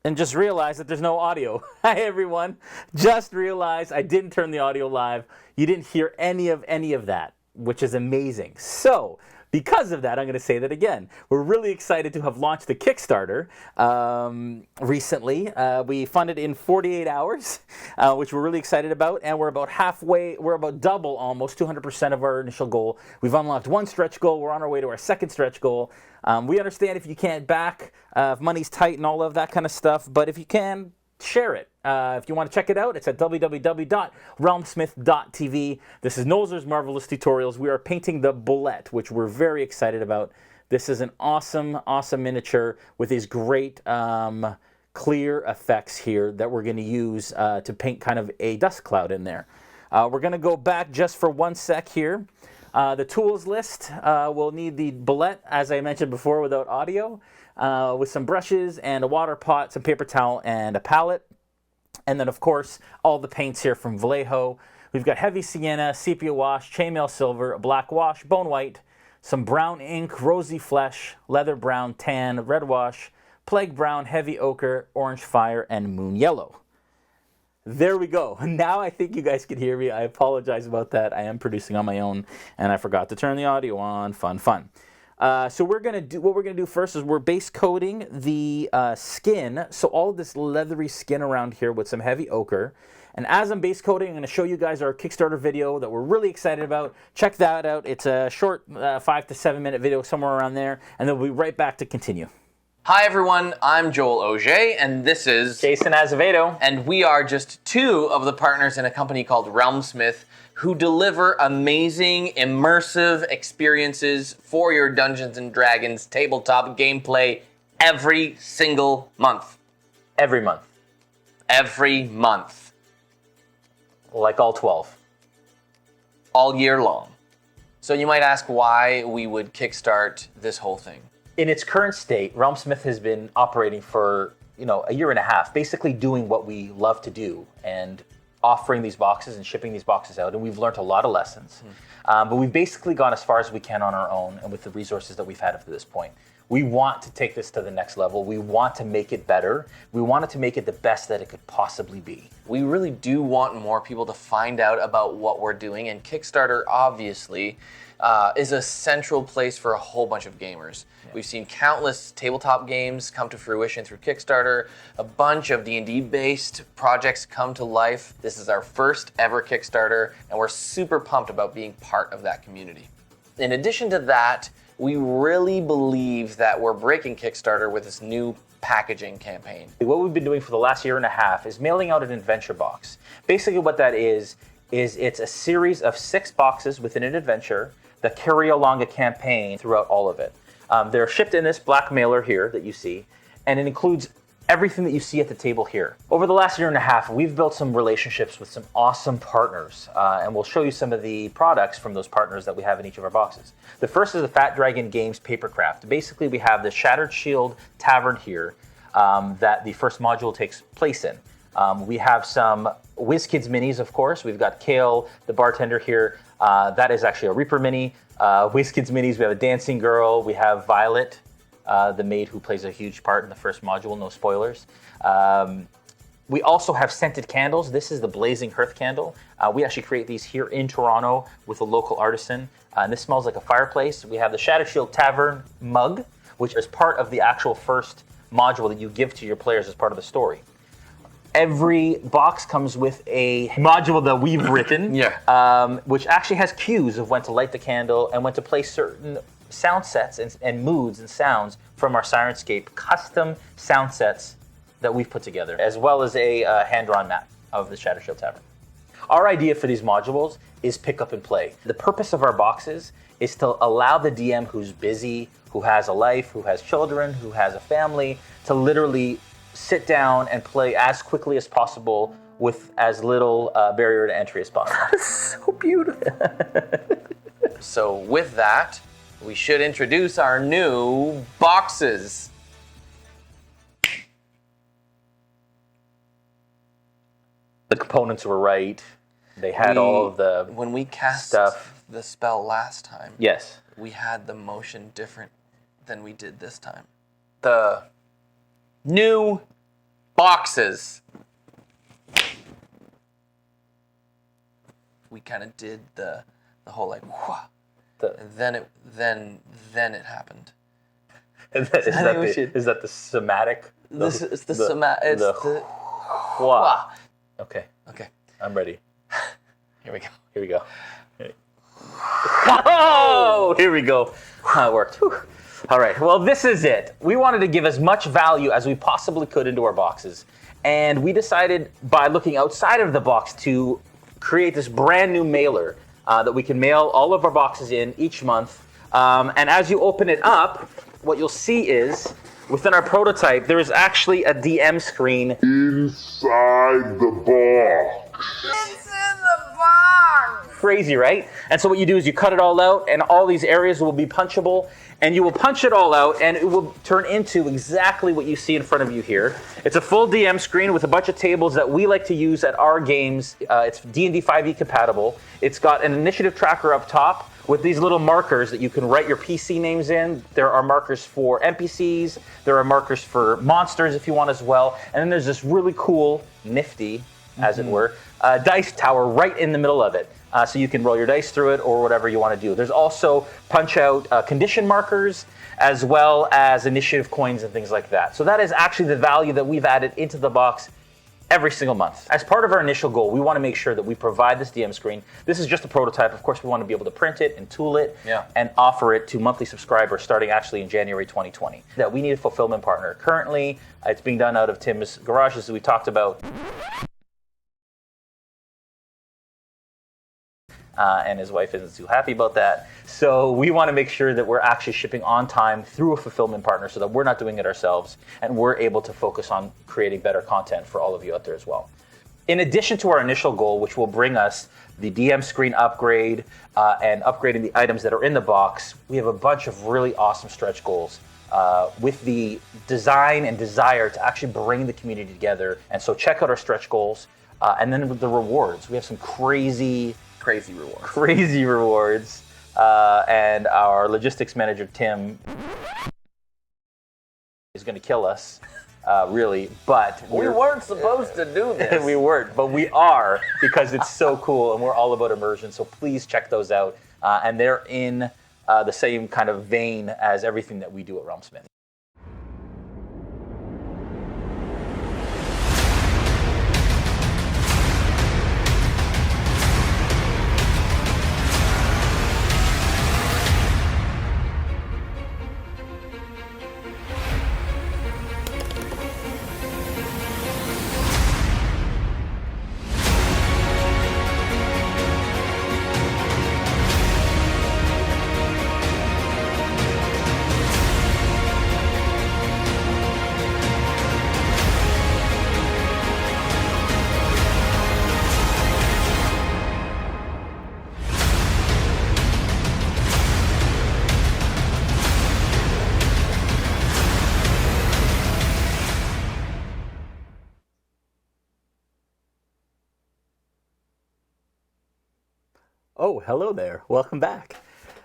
and just realized that there's no audio. Hi everyone. Just realized I didn't turn the audio live. You didn't hear any of that, which is amazing. So, because of that, I'm going to say that again. We're really excited to have launched the Kickstarter recently. We funded in 48 hours, which we're really excited about, and we're about halfway, we're about double almost, 200% of our initial goal. We've unlocked one stretch goal. We're on our way to our second stretch goal. We understand if you can't back, if money's tight and all of that kind of stuff, but if you can, share it. If you want to check it out, it's at www.realmsmith.tv. This is Nolzur's Marvelous Tutorials. We are painting the Bulette, which we're very excited about. This is an awesome, awesome miniature with these great clear effects here that we're going to use to paint kind of a dust cloud in there. We're going to go back just for 1 sec here. The tools list, we'll need the Bulette, as I mentioned before, without audio, with some brushes and a water pot, some paper towel, and a palette. And then, of course, all the paints here from Vallejo. We've got heavy sienna, sepia wash, chainmail silver, a black wash, bone white, some brown ink, rosy flesh, leather brown, tan, red wash, plague brown, heavy ochre, orange fire, and moon yellow. There we go. Now I think you guys can hear me. I apologize about that. I am producing on my own, and I forgot to turn the audio on. Fun. So what we're gonna do first is we're base coating the skin. So all of this leathery skin around here with some heavy ochre. And as I'm base coating, I'm gonna show you guys our Kickstarter video that we're really excited about. Check that out. It's a short 5 to 7 minute video, somewhere around there, and then we'll be right back to continue. Hi everyone, I'm Joel Auger, and this is Jason Azevedo. And we are just two of the partners in a company called RealmSmith who deliver amazing, immersive experiences for your Dungeons & Dragons tabletop gameplay every single month. Every month. Every month. Like all 12. All year long. So you might ask why we would kickstart this whole thing. In its current state, RealmSmith has been operating for, a year and a half, basically doing what we love to do and offering these boxes and shipping these boxes out. And we've learned a lot of lessons. But we've basically gone as far as we can on our own and with the resources that we've had up to this point. We want to take this to the next level. We want to make it better. We wanted to make it the best that it could possibly be. We really do want more people to find out about what we're doing, and Kickstarter obviously is a central place for a whole bunch of gamers. Yeah. We've seen countless tabletop games come to fruition through Kickstarter, a bunch of D&D based projects come to life. This is our first ever Kickstarter, and we're super pumped about being part of that community. In addition to that, we really believe that we're breaking Kickstarter with this new packaging campaign. What we've been doing for the last year and a half is mailing out an adventure box. Basically what that is it's a series of 6 boxes within an adventure that carry along a campaign throughout all of it. They're shipped in this black mailer here that you see, and it includes everything that you see at the table here. Over the last year and a half, we've built some relationships with some awesome partners, and we'll show you some of the products from those partners that we have in each of our boxes. The first is the Fat Dragon Games Papercraft. Basically, we have the Shattered Shield Tavern here that the first module takes place in. We have some WizKids minis, of course. We've got Kale, the bartender here. That is actually a Reaper mini. WizKids minis, we have a Dancing Girl. We have Violet, the maid who plays a huge part in the first module, no spoilers. We also have scented candles. This is the Blazing Hearth candle. We actually create these here in Toronto with a local artisan. And this smells like a fireplace. We have the Shattered Shield Tavern mug, which is part of the actual first module that you give to your players as part of the story. Every box comes with a module that we've written, which actually has cues of when to light the candle and when to play certain sound sets and moods and sounds from our Sirenscape custom sound sets that we've put together, as well as a hand-drawn map of the Shattered Shield Tavern. Our idea for these modules is pick up and play. The purpose of our boxes is to allow the DM who's busy, who has a life, who has children, who has a family, to literally sit down and play as quickly as possible with as little barrier to entry as possible. That's so beautiful. So with that, we should introduce our new boxes. The components were right. They had all of the when we cast stuff. The spell last time. Yes. We had the motion different than we did this time. The new boxes. We kind of did the whole like, whoosh, and then it happened. Is that the somatic? It's the somatic. Wow. Okay. Okay. I'm ready. Here we go. Here we go. Oh, here we go. It worked. Whew. All right. Well, this is it. We wanted to give as much value as we possibly could into our boxes. And we decided by looking outside of the box to create this brand new mailer that we can mail all of our boxes in each month. And as you open it up, what you'll see is within our prototype, there is actually a DM screen inside the box. It's in the box. Crazy, right? And so what you do is you cut it all out, and all these areas will be punchable, and you will punch it all out, and it will turn into exactly what you see in front of you here. It's a full DM screen with a bunch of tables that we like to use at our games. It's D&D 5e compatible. It's got an initiative tracker up top with these little markers that you can write your PC names in. There are markers for NPCs. There are markers for monsters if you want as well. And then there's this really cool, nifty, as it were, dice tower right in the middle of it. So you can roll your dice through it or whatever you want to do. There's also punch-out condition markers as well as initiative coins and things like that. So that is actually the value that we've added into the box every single month. As part of our initial goal, we want to make sure that we provide this DM screen. This is just a prototype. Of course, we want to be able to print it and tool it and offer it to monthly subscribers starting actually in January 2020. That we need a fulfillment partner. Currently, it's being done out of Tim's garage, as we talked about. And his wife isn't too happy about that. So we want to make sure that we're actually shipping on time through a fulfillment partner so that we're not doing it ourselves and we're able to focus on creating better content for all of you out there as well. In addition to our initial goal, which will bring us the DM screen upgrade and upgrading the items that are in the box, we have a bunch of really awesome stretch goals with the design and desire to actually bring the community together. And so check out our stretch goals. And then with the rewards, we have some crazy rewards. And our logistics manager, Tim, is going to kill us, really. But we weren't supposed to do this. We weren't, but we are because it's so cool and we're all about immersion. So please check those out. And they're in the same kind of vein as everything that we do at RealmSmith. Oh, hello there. Welcome back.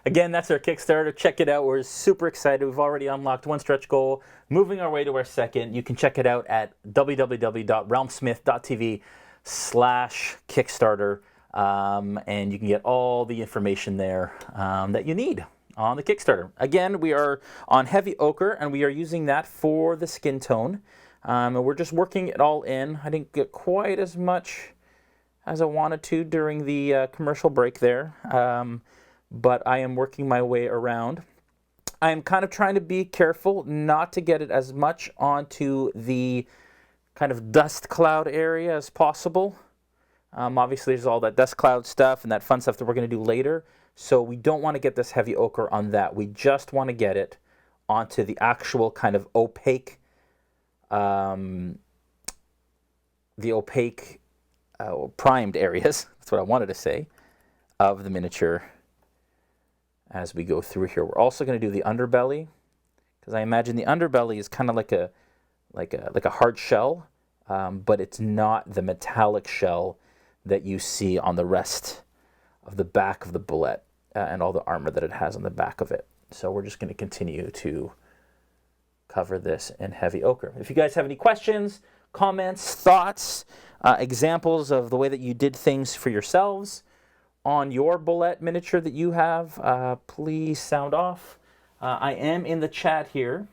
Again, that's our Kickstarter. Check it out. We're super excited. We've already unlocked one stretch goal. Moving our way to our second. You can check it out at www.realmsmith.tv/Kickstarter. And you can get all the information there that you need on the Kickstarter. Again, we are on heavy ochre, and we are using that for the skin tone. And we're just working it all in. I didn't get quite as much as I wanted to during the commercial break there, but I am working my way around. I am kind of trying to be careful not to get it as much onto the kind of dust cloud area as possible. Obviously, there's all that dust cloud stuff and that fun stuff that we're going to do later, so we don't want to get this heavy ochre on that. We just want to get it onto the actual kind of opaque, primed areas, that's what I wanted to say, of the miniature as we go through here. We're also going to do the underbelly, because I imagine the underbelly is kind of like a hard shell, but it's not the metallic shell that you see on the rest of the back of the Bulette and all the armor that it has on the back of it. So we're just going to continue to cover this in heavy ochre. If you guys have any questions, comments, thoughts, examples of the way that you did things for yourselves on your Bulette miniature that you have, please sound off. I am in the chat here.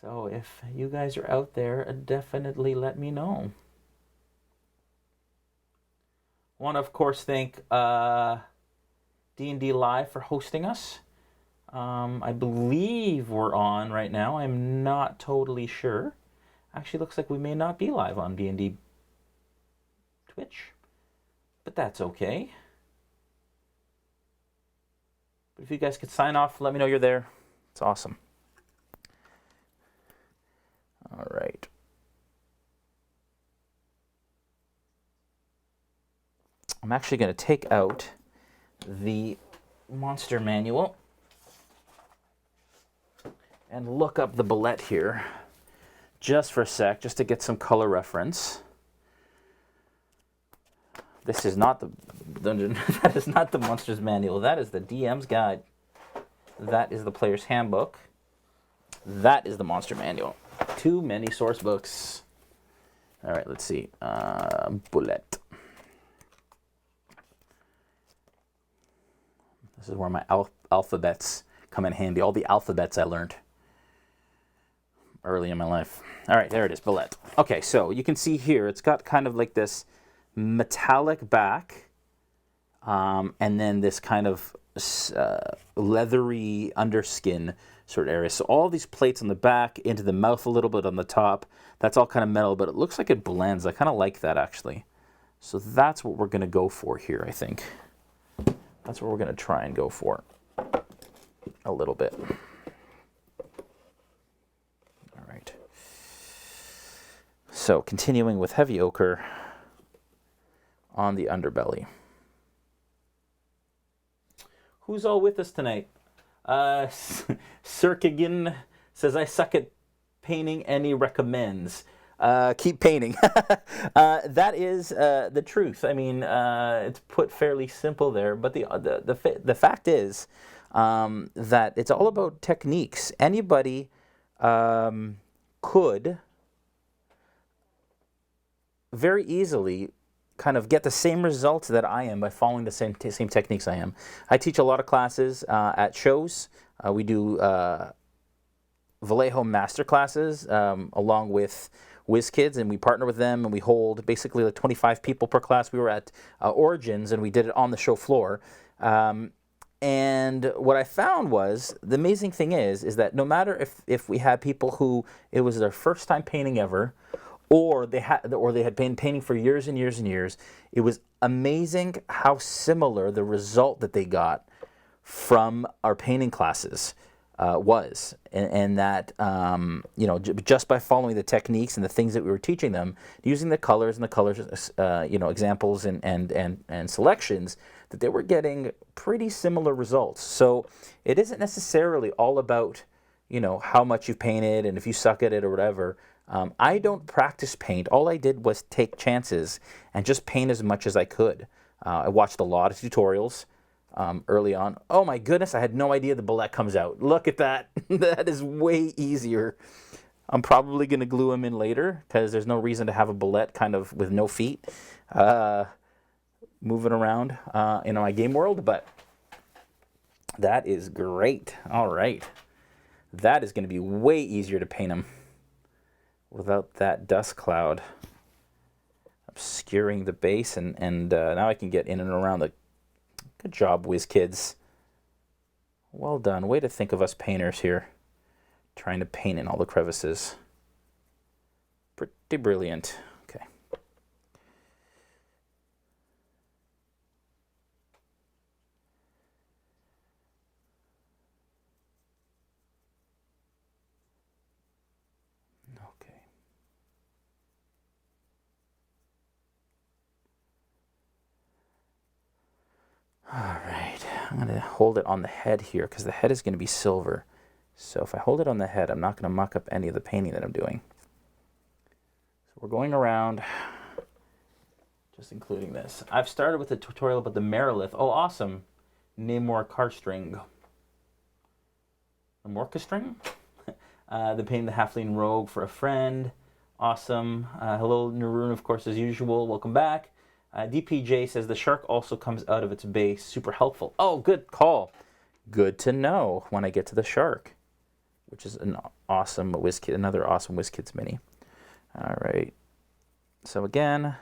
So if you guys are out there, definitely let me know. Want to, of course, thank D&D Live for hosting us. I believe we're on right now. I'm not totally sure. Actually, looks like we may not be live on D&D Twitch, but that's okay. But if you guys could sign off, let me know you're there. It's awesome. All right. I'm actually going to take out the monster manual and look up the Bulette here just for a sec, just to get some color reference. This is not the dungeon. That is not the monster's manual. That is the DM's guide. That is the player's handbook. That is the monster manual. Too many source books. All right, let's see. Bulette. This is where my alphabets come in handy. All the alphabets I learned early in my life. All right, there it is, Bulette. Okay, so you can see here, it's got kind of like this metallic back, and then this kind of leathery underskin sort of area. So all these plates on the back, into the mouth a little bit on the top, that's all kind of metal, but it looks like it blends. I kind of like that, actually. So that's what we're going to go for here, I think. That's what we're going to try and go for a little bit. All right. So continuing with heavy ochre on the underbelly. Who's all with us tonight? Sirkigan says, I suck at painting and he recommends. Keep painting. That is the truth. I mean, it's put fairly simple there, but the fact is that it's all about techniques. Anybody could very easily kind of get the same results that I am by following the same techniques I am. I teach a lot of classes at shows. We do Vallejo master classes along with WizKids, and we partner with them, and we hold basically like 25 people per class. We were at Origins, and we did it on the show floor. And what I found was, the amazing thing is that no matter if we had people who it was their first time painting ever, or they had been painting for years and years and years, it was amazing how similar the result that they got from our painting classes was, and that just by following the techniques and the things that we were teaching them, using the colors and the colors examples and selections, that they were getting pretty similar results. So it isn't necessarily all about how much you've painted and if you suck at it or whatever. I don't practice paint. All I did was take chances and just paint as much as I could. I watched a lot of tutorials early on. Oh my goodness, I had no idea the Bulette comes out. Look at that. That is way easier. I'm probably going to glue them in later because there's no reason to have a Bulette kind of with no feet moving around in my game world, but that is great. All right. That is going to be way easier to paint them without that dust cloud obscuring the base, and now I can get in and around the... Good job, WizKids. Well done. Way to think of us painters here, trying to paint in all the crevices. Pretty brilliant. Okay. All right, I'm going to hold it on the head here because the head is going to be silver. So if I hold it on the head, I'm not going to muck up any of the painting that I'm doing. So we're going around, just including this. I've started with a tutorial about the Merilith. Oh, awesome. Namor car string. The Morca string? The painting the Halfling Rogue for a friend. Awesome. Hello, Naroon, of course, as usual. Welcome back. DPJ says the shark also comes out of its base. Super helpful. Oh, good call. Good to know when I get to the shark, which is an awesome WizKid, another awesome WizKids mini. All right. So again,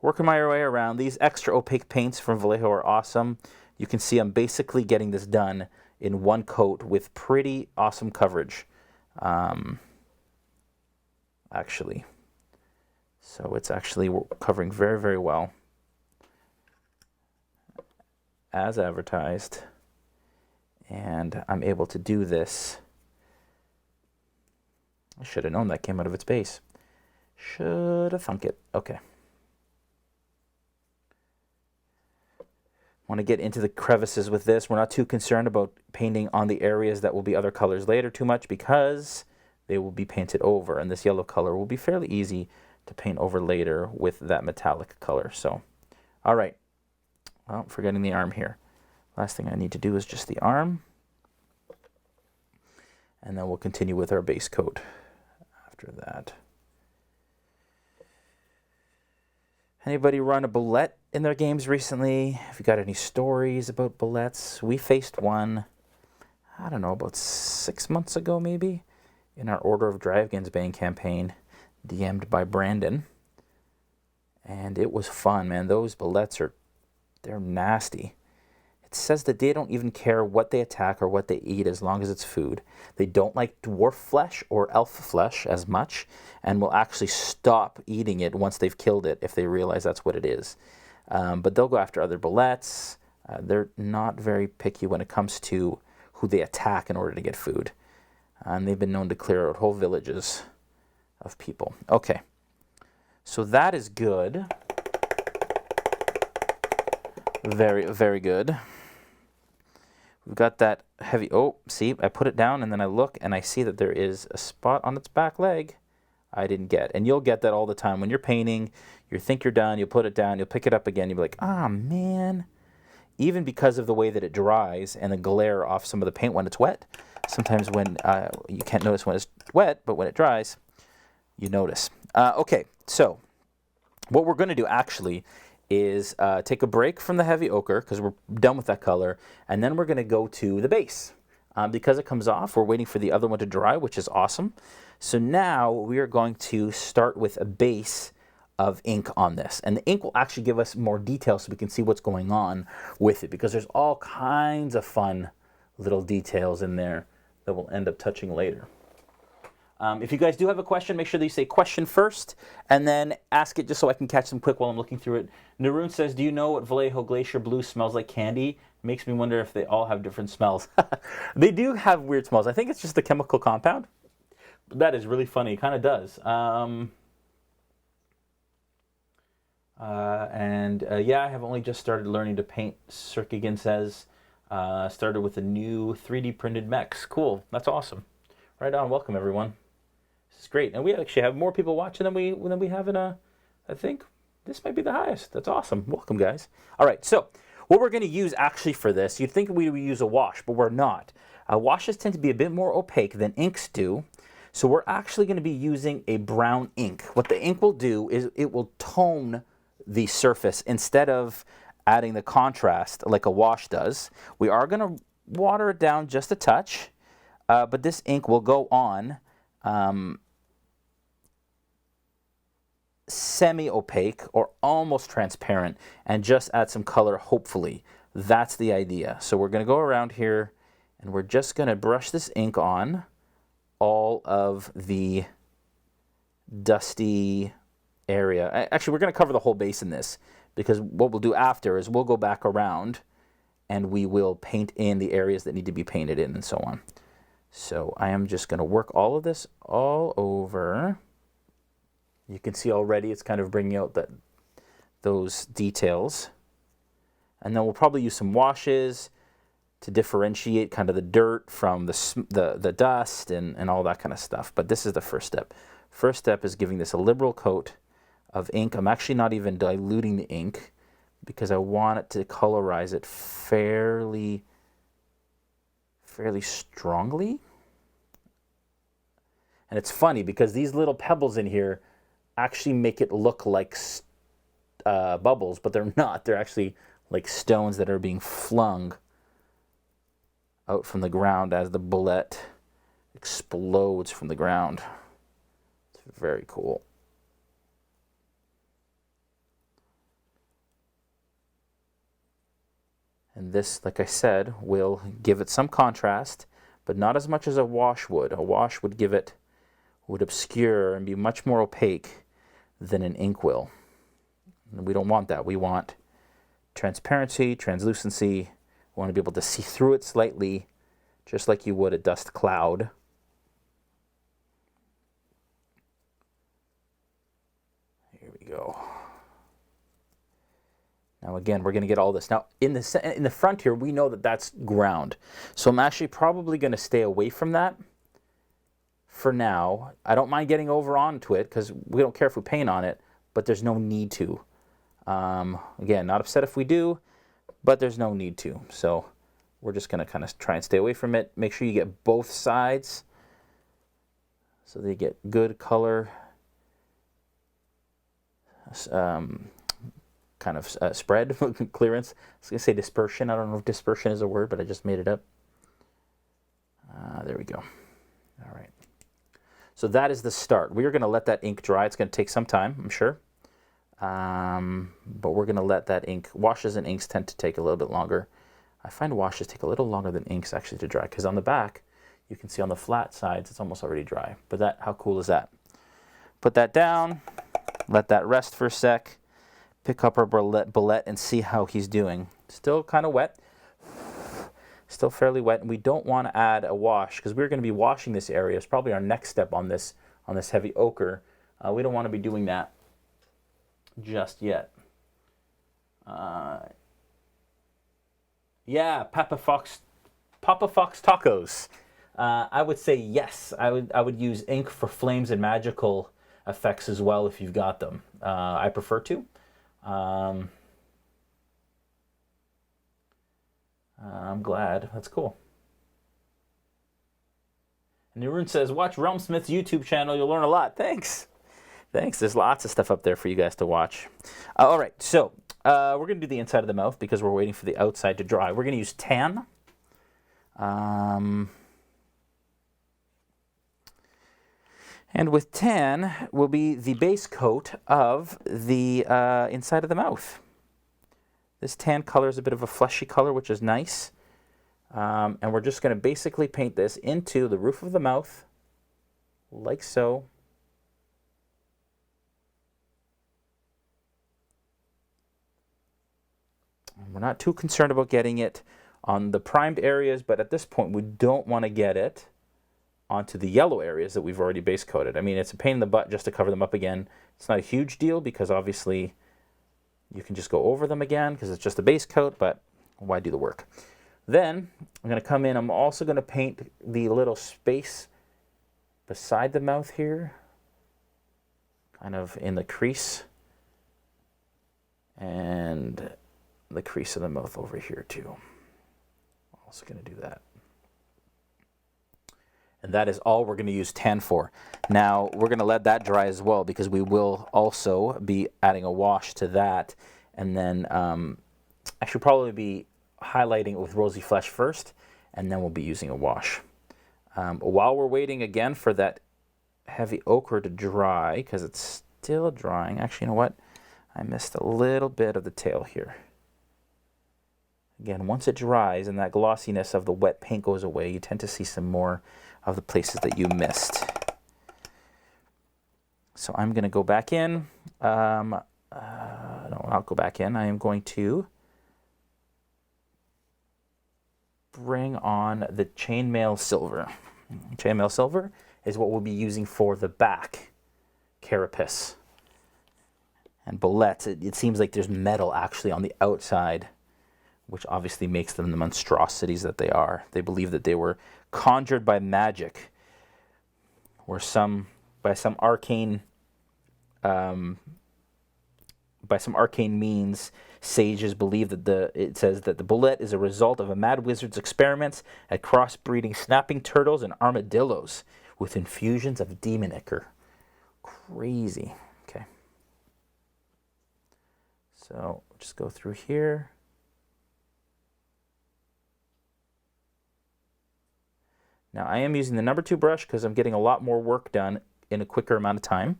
working my way around. These extra opaque paints from Vallejo are awesome. You can see I'm basically getting this done in one coat with pretty awesome coverage. Actually. So it's actually covering very, very well. As advertised. And I'm able to do this. I should have known that came out of its base. Should have thunk it. Okay. Want to get into the crevices with this. We're not too concerned about painting on the areas that will be other colors later too much because they will be painted over. And this yellow color will be fairly easy to paint over later with that metallic color. So, all right. Well, forgetting the arm here. Last thing I need to do is just the arm. And then we'll continue with our base coat after that. Anybody run a Bulette in their games recently? Have you got any stories about Bulettes? We faced one, I don't know, about 6 months ago maybe, in our Order of Dragonsbane campaign, DM'd by Brandon. And it was fun, man. Those Bulettes they're nasty. It says that they don't even care what they attack or what they eat as long as it's food. They don't like dwarf flesh or elf flesh as much and will actually stop eating it once they've killed it if they realize that's what it is. But they'll go after other Bulettes. They're not very picky when it comes to who they attack in order to get food. And they've been known to clear out whole villages of people. Okay, so that is good. Very, very good. We've got that heavy, oh, see, I put it down and then I look and I see that there is a spot on its back leg I didn't get. And you'll get that all the time. When you're painting, you think you're done, you'll put it down, you'll pick it up again, you'll be like, ah, man. Even because of the way that it dries and the glare off some of the paint when it's wet. Sometimes when, you can't notice when it's wet, but when it dries, you notice. Okay, so what we're going to do actually is take a break from the heavy ochre because we're done with that color, and then we're going to go to the base. Because it comes off, we're waiting for the other one to dry, which is awesome. So now we are going to start with a base of ink on this. And the ink will actually give us more detail so we can see what's going on with it, because there's all kinds of fun little details in there that we'll end up touching later. If you guys do have a question, make sure that you say question first and then ask it just so I can catch them quick while I'm looking through it. Naroon says, do you know what Vallejo Glacier Blue smells like candy? Makes me wonder if they all have different smells. They do have weird smells. I think it's just a chemical compound. But that is really funny. It kind of does. Yeah, I have only just started learning to paint, Cirkigan says. Started with a new 3D printed mechs. Cool. That's awesome. Right on. Welcome, everyone. This is great. And we actually have more people watching than we have in I think this might be the highest. That's awesome. Welcome, guys. All right, so what we're going to use actually for this, you'd think we would use a wash, but we're not. Washes tend to be a bit more opaque than inks do, so we're actually going to be using a brown ink. What the ink will do is it will tone the surface instead of adding the contrast like a wash does. We are going to water it down just a touch, but this ink will go on semi-opaque or almost transparent and just add some color, hopefully. That's the idea. So we're going to go around here and we're just going to brush this ink on all of the dusty area. Actually, we're going to cover the whole base in this because what we'll do after is we'll go back around and we will paint in the areas that need to be painted in and so on. So I am just going to work all of this all over. You can see already it's kind of bringing out those details. And then we'll probably use some washes to differentiate kind of the dirt from the dust and all that kind of stuff. But this is the first step. First step is giving this a liberal coat of ink. I'm actually not even diluting the ink because I want it to colorize it fairly strongly. And it's funny because these little pebbles in here actually make it look like bubbles, but they're not. They're actually like stones that are being flung out from the ground as the bulette explodes from the ground. It's very cool. And this, like I said, will give it some contrast, but not as much as a wash would. A wash would give it, would obscure and be much more opaque than an ink will. And we don't want that. We want transparency, translucency. We want to be able to see through it slightly, just like you would a dust cloud. Here we go. Now again, we're going to get all this. Now in the front here, we know that that's ground. So I'm actually probably going to stay away from that for now. I don't mind getting over onto it because we don't care if we paint on it, but there's no need to. Again, not upset if we do, but there's no need to. So we're just going to kind of try and stay away from it. Make sure you get both sides so they get good color. Kind of spread, clearance. I was going to say dispersion. I don't know if dispersion is a word, but I just made it up. There we go. All right. So that is the start. We are going to let that ink dry. It's going to take some time, I'm sure. But we're going to let that ink, washes and inks tend to take a little bit longer. I find washes take a little longer than inks actually to dry, because on the back, you can see on the flat sides, it's almost already dry. But that, how cool is that? Put that down, let that rest for a sec. Pick up our bulette and see how he's doing. Still kind of wet. Still fairly wet. And we don't want to add a wash because we're going to be washing this area. It's probably our next step on this heavy ochre. We don't want to be doing that just yet. Yeah, Papa Fox tacos. I would say yes. I would use ink for flames and magical effects as well if you've got them. I prefer to. I'm glad. That's cool. And Narun says, watch RealmSmith's YouTube channel. You'll learn a lot. Thanks. Thanks. There's lots of stuff up there for you guys to watch. All right. So we're going to do the inside of the mouth because we're waiting for the outside to dry. We're going to use tan. And with tan will be the base coat of the inside of the mouth. This tan color is a bit of a fleshy color, which is nice. And we're just going to basically paint this into the roof of the mouth, like so. And we're not too concerned about getting it on the primed areas, but at this point we don't want to get it onto the yellow areas that we've already base coated. I mean, it's a pain in the butt just to cover them up again. It's not a huge deal because obviously you can just go over them again because it's just a base coat, but why do the work? Then I'm going to come in. I'm also going to paint the little space beside the mouth here, kind of in the crease, and the crease of the mouth over here too. Also going to do that. And that is all we're going to use tan for. Now, we're going to let that dry as well because we will also be adding a wash to that. And then I should probably be highlighting it with Rosy Flesh first, and then we'll be using a wash. While we're waiting again for that heavy ochre to dry, because it's still drying. Actually, you know what? I missed a little bit of the tail here. Again, once it dries and that glossiness of the wet paint goes away, you tend to see some more of the places that you missed. So I'm going to go back in. No, I'll go back in. I am going to bring on the chainmail silver. Chainmail silver is what we'll be using for the back carapace. And Bulette, it seems like there's metal actually on the outside, which obviously makes them the monstrosities that they are. They believe that they were conjured by magic, or by some arcane means. Sages believe that it says that the bulette is a result of a mad wizard's experiments at crossbreeding snapping turtles and armadillos, with infusions of demon ichor. Crazy. Okay. So just go through here. Now I am using the number 2 brush because I'm getting a lot more work done in a quicker amount of time.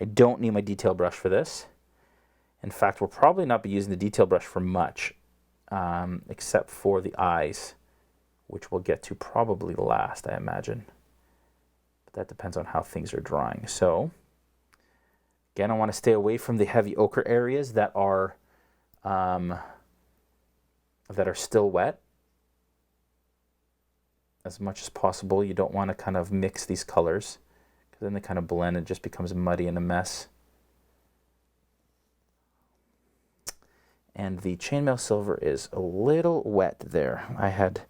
I don't need my detail brush for this. In fact, we'll probably not be using the detail brush for much, except for the eyes, which we'll get to probably last, I imagine. But that depends on how things are drying. So, again, I want to stay away from the heavy ochre areas that are still wet. As much as possible, you don't want to kind of mix these colors, because then they kind of blend and it just becomes muddy and a mess. And the chainmail silver is a little wet there. I had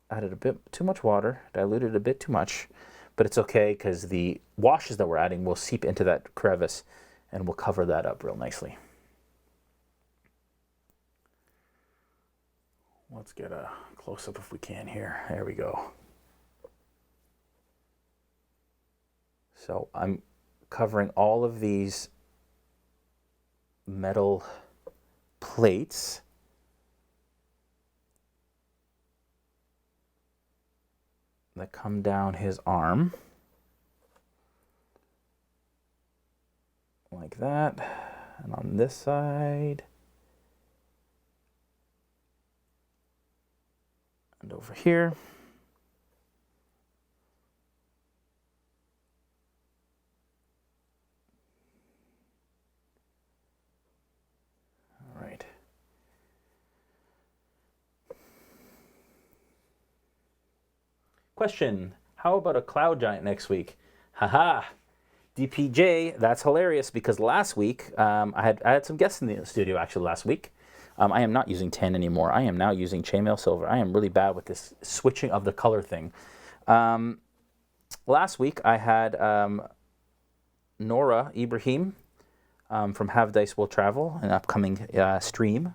added a bit too much water, diluted a bit too much, but it's okay because the washes that we're adding will seep into that crevice and we'll cover that up real nicely. Let's get a close-up if we can here. There we go. So I'm covering all of these metal plates that come down his arm like that, and on this side and over here. All right. Question, how about a cloud giant next week? Haha, DPJ, that's hilarious because last week, I had some guests in the studio actually last week. I am not using tan anymore. I am now using chainmail silver. I am really bad with this switching of the color thing. Last week I had Nora Ibrahim from Have Dice Will Travel, an upcoming stream,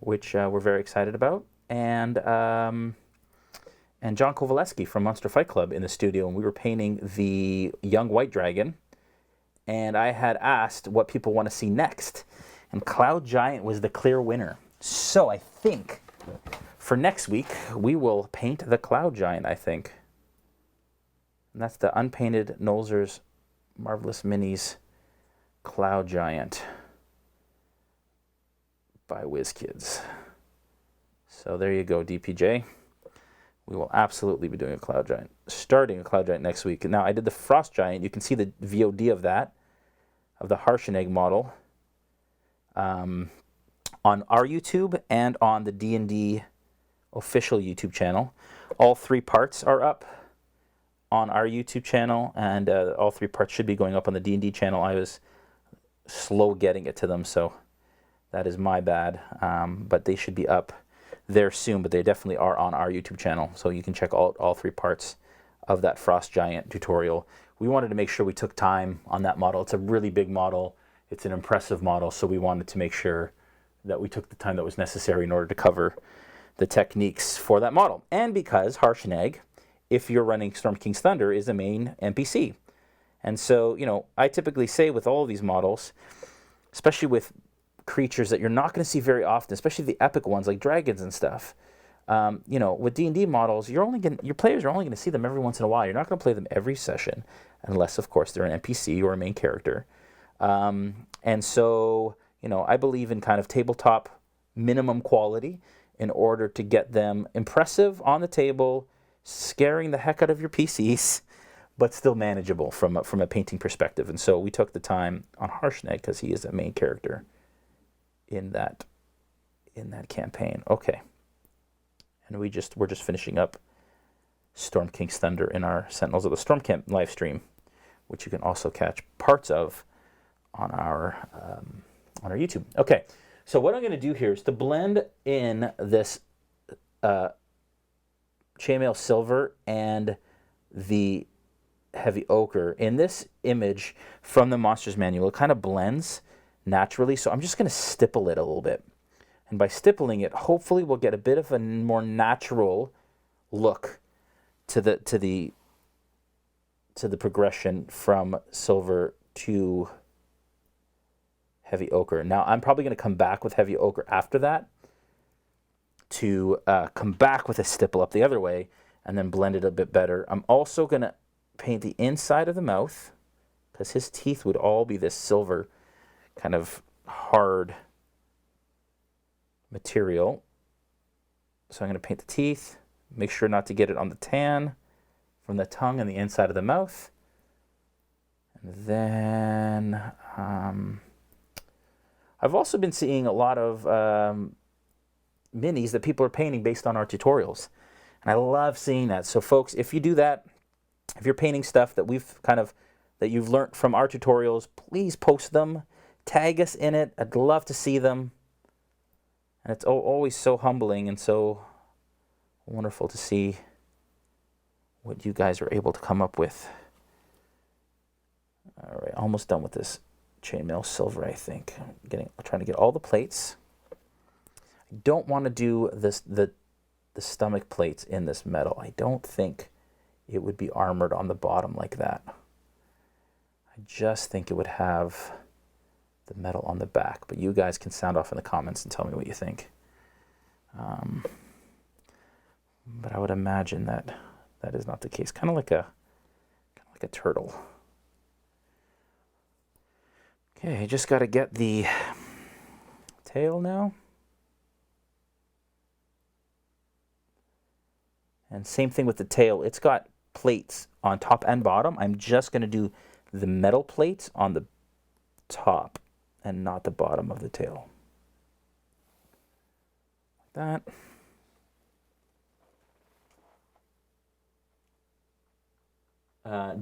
which we're very excited about, and John Kowaleski from Monster Fight Club in the studio, and we were painting the young white dragon, and I had asked what people want to see next, and Cloud Giant was the clear winner. So I think for next week, we will paint the Cloud Giant, I think. And that's the unpainted Nolzur's Marvelous Minis Cloud Giant by WizKids. So there you go, DPJ. We will absolutely be doing a Cloud Giant, starting a Cloud Giant next week. Now, I did the Frost Giant. You can see the VOD of that, of the Harshenegg model, on our YouTube and on the D&D official YouTube channel. All 3 parts are up on our YouTube channel, and all 3 parts should be going up on the D&D channel. I was slow getting it to them, so that is my bad. But they should be up there soon, but they definitely are on our YouTube channel, so you can check out all 3 parts of that Frost Giant tutorial. We wanted to make sure we took time on that model. It's a really big model. It's an impressive model, so we wanted to make sure that we took the time that was necessary in order to cover the techniques for that model. And because Harshenegg, if you're running Storm King's Thunder, is a main NPC. And so, you know, I typically say with all of these models, especially with creatures that you're not going to see very often, especially the epic ones like dragons and stuff, you know, with D&D models, your players are only going to see them every once in a while. You're not going to play them every session, unless, of course, they're an NPC or a main character. And so, you know, I believe in kind of tabletop minimum quality in order to get them impressive on the table, scaring the heck out of your PCs, but still manageable from a painting perspective. And so we took the time on Harshenegg because he is a main character in that campaign. Okay. And we're just finishing up Storm King's Thunder in our Sentinels of the Storm Camp live stream, which you can also catch parts of on our YouTube. Okay, so what I'm going to do here is to blend in this chainmail silver and the heavy ochre in this image from the Monsters Manual. It kind of blends naturally, so I'm just going to stipple it a little bit. And by stippling it, hopefully we'll get a bit of a more natural look to the progression from silver to heavy ochre. Now I'm probably going to come back with heavy ochre after that to come back with a stipple up the other way and then blend it a bit better. I'm also going to paint the inside of the mouth because his teeth would all be this silver kind of hard material. So I'm going to paint the teeth, make sure not to get it on the tan from the tongue and the inside of the mouth. And then I've also been seeing a lot of minis that people are painting based on our tutorials. And I love seeing that. So folks, if you do that, if you're painting stuff that that you've learned from our tutorials, please post them, tag us in it. I'd love to see them. And it's always so humbling and so wonderful to see what you guys are able to come up with. All right, almost done with this chainmail silver, I think. I'm trying to get all the plates. I don't want to do the stomach plates in this metal. I don't think it would be armored on the bottom like that. I just think it would have the metal on the back, but you guys can sound off in the comments and tell me what you think. But I would imagine that is not the case. Kind of like a turtle. Okay, I just got to get the tail now. And same thing with the tail. It's got plates on top and bottom. I'm just going to do the metal plates on the top and not the bottom of the tail. Like that.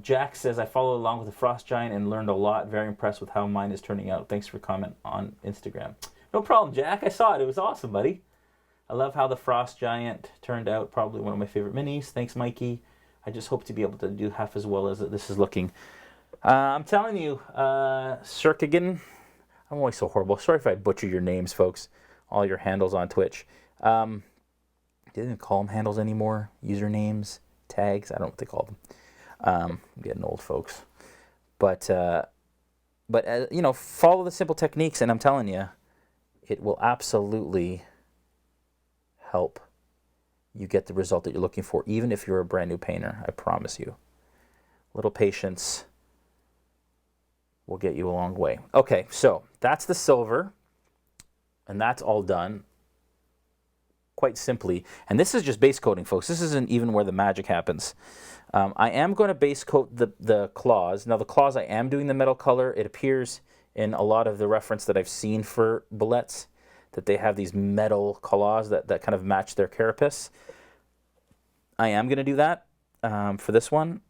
Jack says, I followed along with the Frost Giant and learned a lot. Very impressed with how mine is turning out. Thanks for comment on Instagram. No problem, Jack. I saw it. It was awesome, buddy. I love how the Frost Giant turned out. Probably one of my favorite minis. Thanks, Mikey. I just hope to be able to do half as well as this is looking. I'm telling you, Circagan, I'm always so horrible. Sorry if I butcher your names, folks. All your handles on Twitch. They didn't call them handles anymore. Usernames, tags. I don't know what they call them. I'm getting old, folks. But you know, follow the simple techniques, and I'm telling you, it will absolutely help you get the result that you're looking for, even if you're a brand new painter. I promise you. A little patience will get you a long way. Okay, so that's the silver, and that's all done quite simply. And this is just base coating, folks. This isn't even where the magic happens. I am going to base coat the claws. Now the claws, I am doing the metal color. It appears in a lot of the reference that I've seen for Bulettes that they have these metal claws that kind of match their carapace. I am going to do that for this one,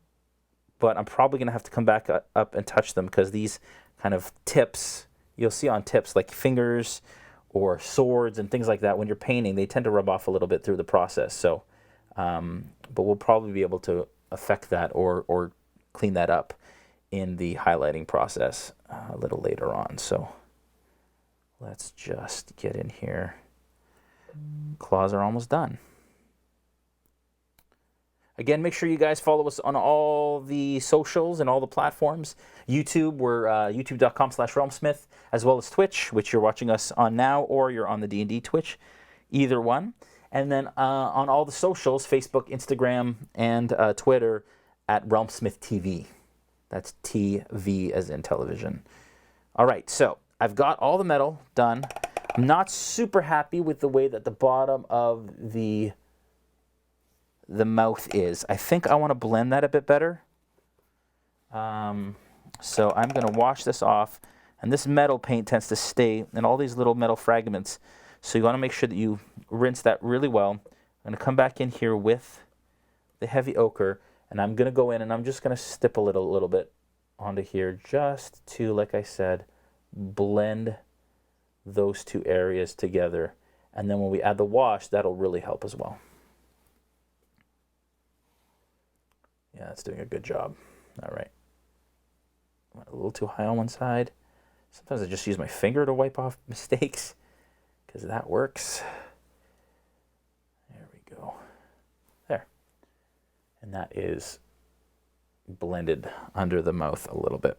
but I'm probably going to have to come back up and touch them because these kind of tips, you'll see on tips like fingers or swords and things like that, when you're painting, they tend to rub off a little bit through the process. So, but we'll probably be able to affect that or clean that up in the highlighting process a little later on. So let's just get in here. Claws are almost done. Again, make sure you guys follow us on all the socials and all the platforms. YouTube, we're youtube.com/RealmSmith, as well as Twitch, which you're watching us on now, or you're on the D&D Twitch, either one. And then on all the socials, Facebook, Instagram, and Twitter, at RealmSmith TV. That's TV as in television. All right, so I've got all the metal done. I'm not super happy with the way that the bottom of the mouth is. I think I want to blend that a bit better. So I'm going to wash this off. And this metal paint tends to stay in all these little metal fragments. So you want to make sure that you rinse that really well. I'm going to come back in here with the heavy ochre. And I'm going to go in and I'm just going to stipple it a little bit onto here just to, like I said, blend those two areas together. And then when we add the wash, that'll really help as well. Yeah, it's doing a good job. All right. Went a little too high on one side. Sometimes I just use my finger to wipe off mistakes. because that works. There we go. There. And that is blended under the mouth a little bit.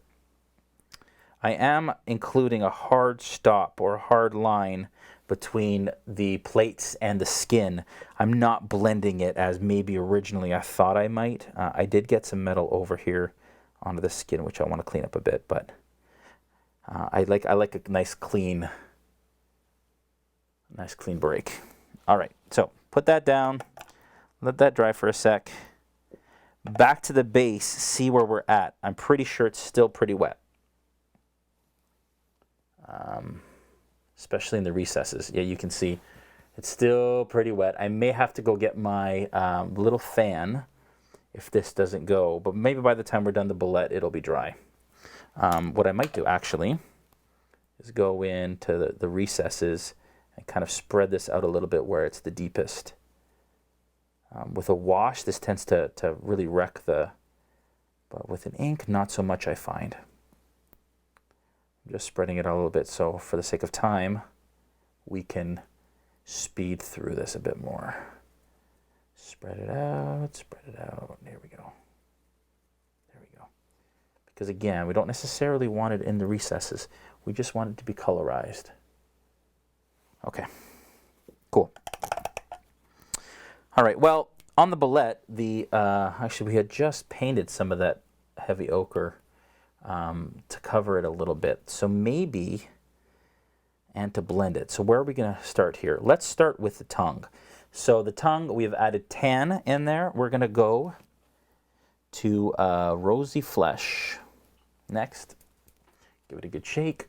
I am including a hard stop or a hard line between the plates and the skin. I'm not blending it as maybe originally I thought I might. I did get some metal over here onto the skin, which I want to clean up a bit, but I like a nice clean break. All right, so put that down, let that dry for a sec. Back to the base, see where we're at. I'm pretty sure it's still pretty wet. Especially in the recesses. Yeah, you can see it's still pretty wet. I may have to go get my little fan if this doesn't go, but maybe by the time we're done the bulette, it'll be dry. What I might do actually is go into the recesses and kind of spread this out a little bit where it's the deepest. With a wash, this tends to really wreck but with an ink, not so much I find. Just spreading it out a little bit so for the sake of time we can speed through this a bit more. Spread it out, there we go. Because again, we don't necessarily want it in the recesses, we just want it to be colorized. Okay, cool. All right, well, on the bulette, actually we had just painted some of that heavy ochre to cover it a little bit. So maybe, and to blend it. So where are we going to start here? Let's start with the tongue. So the tongue, we have added tan in there. We're going to go to rosy flesh. Next, give it a good shake.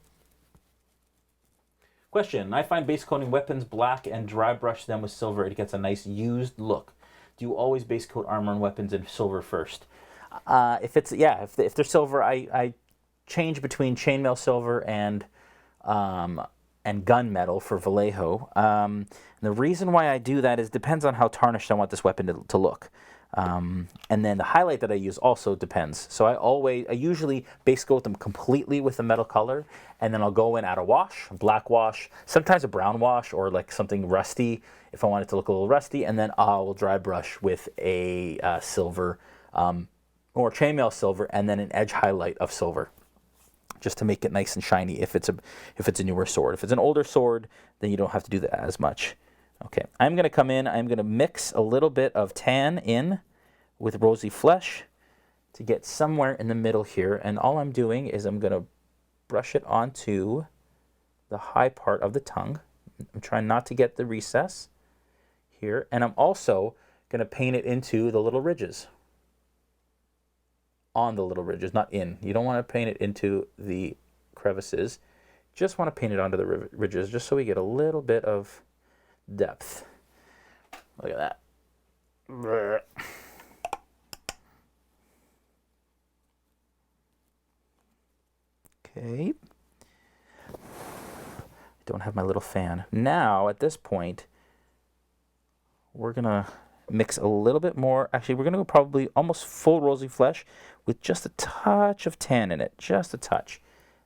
Question, I find base coating weapons black and dry brush them with silver. It gets a nice used look. Do you always base coat armor and weapons in silver first? If they're silver, I change between chainmail silver and gunmetal for Vallejo. The reason why I do that is depends on how tarnished I want this weapon to look. And then the highlight that I use also depends. So I usually base coat them completely with a metal color, and then I'll go in, add a wash, a black wash, sometimes a brown wash or like something rusty if I want it to look a little rusty, and then I'll dry brush with a silver or chainmail silver, and then an edge highlight of silver, just to make it nice and shiny if it's a newer sword. If it's an older sword, then you don't have to do that as much. Okay, I'm going to come in, I'm going to mix a little bit of tan in with rosy flesh to get somewhere in the middle here, and all I'm doing is I'm going to brush it onto the high part of the tongue. I'm trying not to get the recess here, and I'm also going to paint it into the little ridges. On the little ridges, not in. You don't want to paint it into the crevices. Just want to paint it onto the ridges just so we get a little bit of depth. Look at that. Okay. I don't have my little fan. Now, at this point, we're going to mix a little bit more. Actually, we're going to go probably almost full rosy flesh with just a touch of tan in it, just a touch.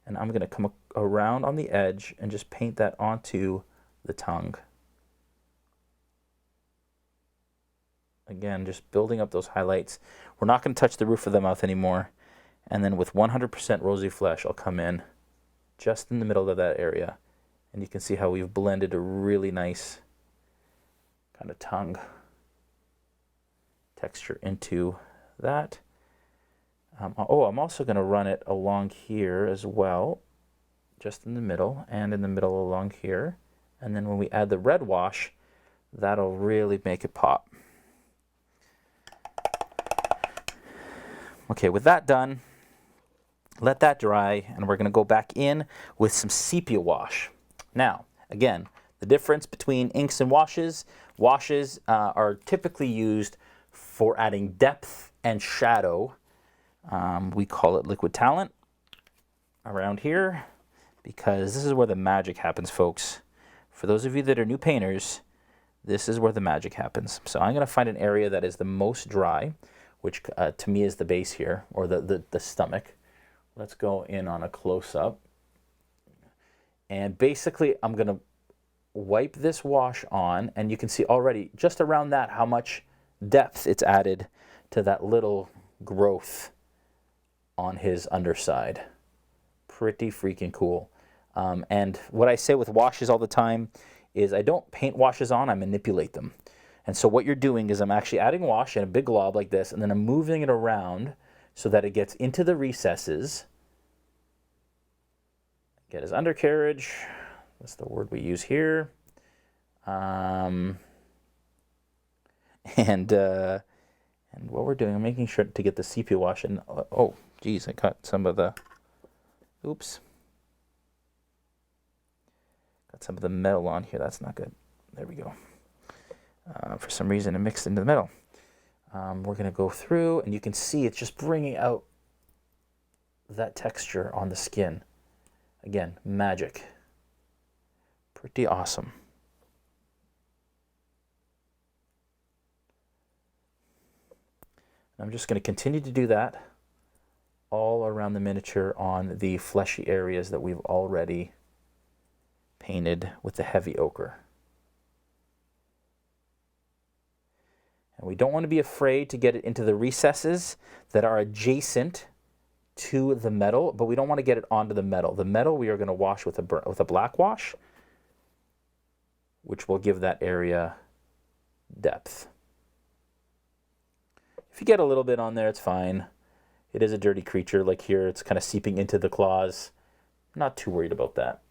And I'm going to come around on the edge and just paint that onto the tongue. Again, just building up those highlights. We're not going to touch the roof of the mouth anymore. And then with 100% rosy flesh, I'll come in just in the middle of that area. And you can see how we've blended a really nice kind of tongue texture into that. I'm also going to run it along here as well, just in the middle and in the middle along here. And then when we add the red wash, that'll really make it pop. Okay, with that done, let that dry, and we're going to go back in with some sepia wash. Now, again, the difference between inks and washes are typically used for adding depth and shadow. We call it liquid talent around here because this is where the magic happens, folks. For those of you that are new painters, this is where the magic happens. So I'm going to find an area that is the most dry, which to me is the base here, or the stomach. Let's go in on a close-up. And basically, I'm going to wipe this wash on, and you can see already just around that how much depth it's added to that little growth on his underside. Pretty freaking cool. And what I say with washes all the time is I don't paint washes on, I manipulate them. And so what you're doing is I'm actually adding wash in a big glob like this, and then I'm moving it around so that it gets into the recesses. Get his undercarriage. That's the word we use here. And what we're doing, I'm making sure to get the sepia wash in. Oh, geez, I got some of the, oops. Got some of the metal on here. That's not good. There we go. For some reason, it mixed into the metal. We're going to go through, and you can see it's just bringing out that texture on the skin. Again, magic. Pretty awesome. I'm just going to continue to do that all around the miniature on the fleshy areas that we've already painted with the heavy ochre. And we don't want to be afraid to get it into the recesses that are adjacent to the metal, but we don't want to get it onto the metal. The metal we are going to wash with a black wash, which will give that area depth. If you get a little bit on there, it's fine. It is a dirty creature. Like here, it's kind of seeping into the claws. Not too worried about that.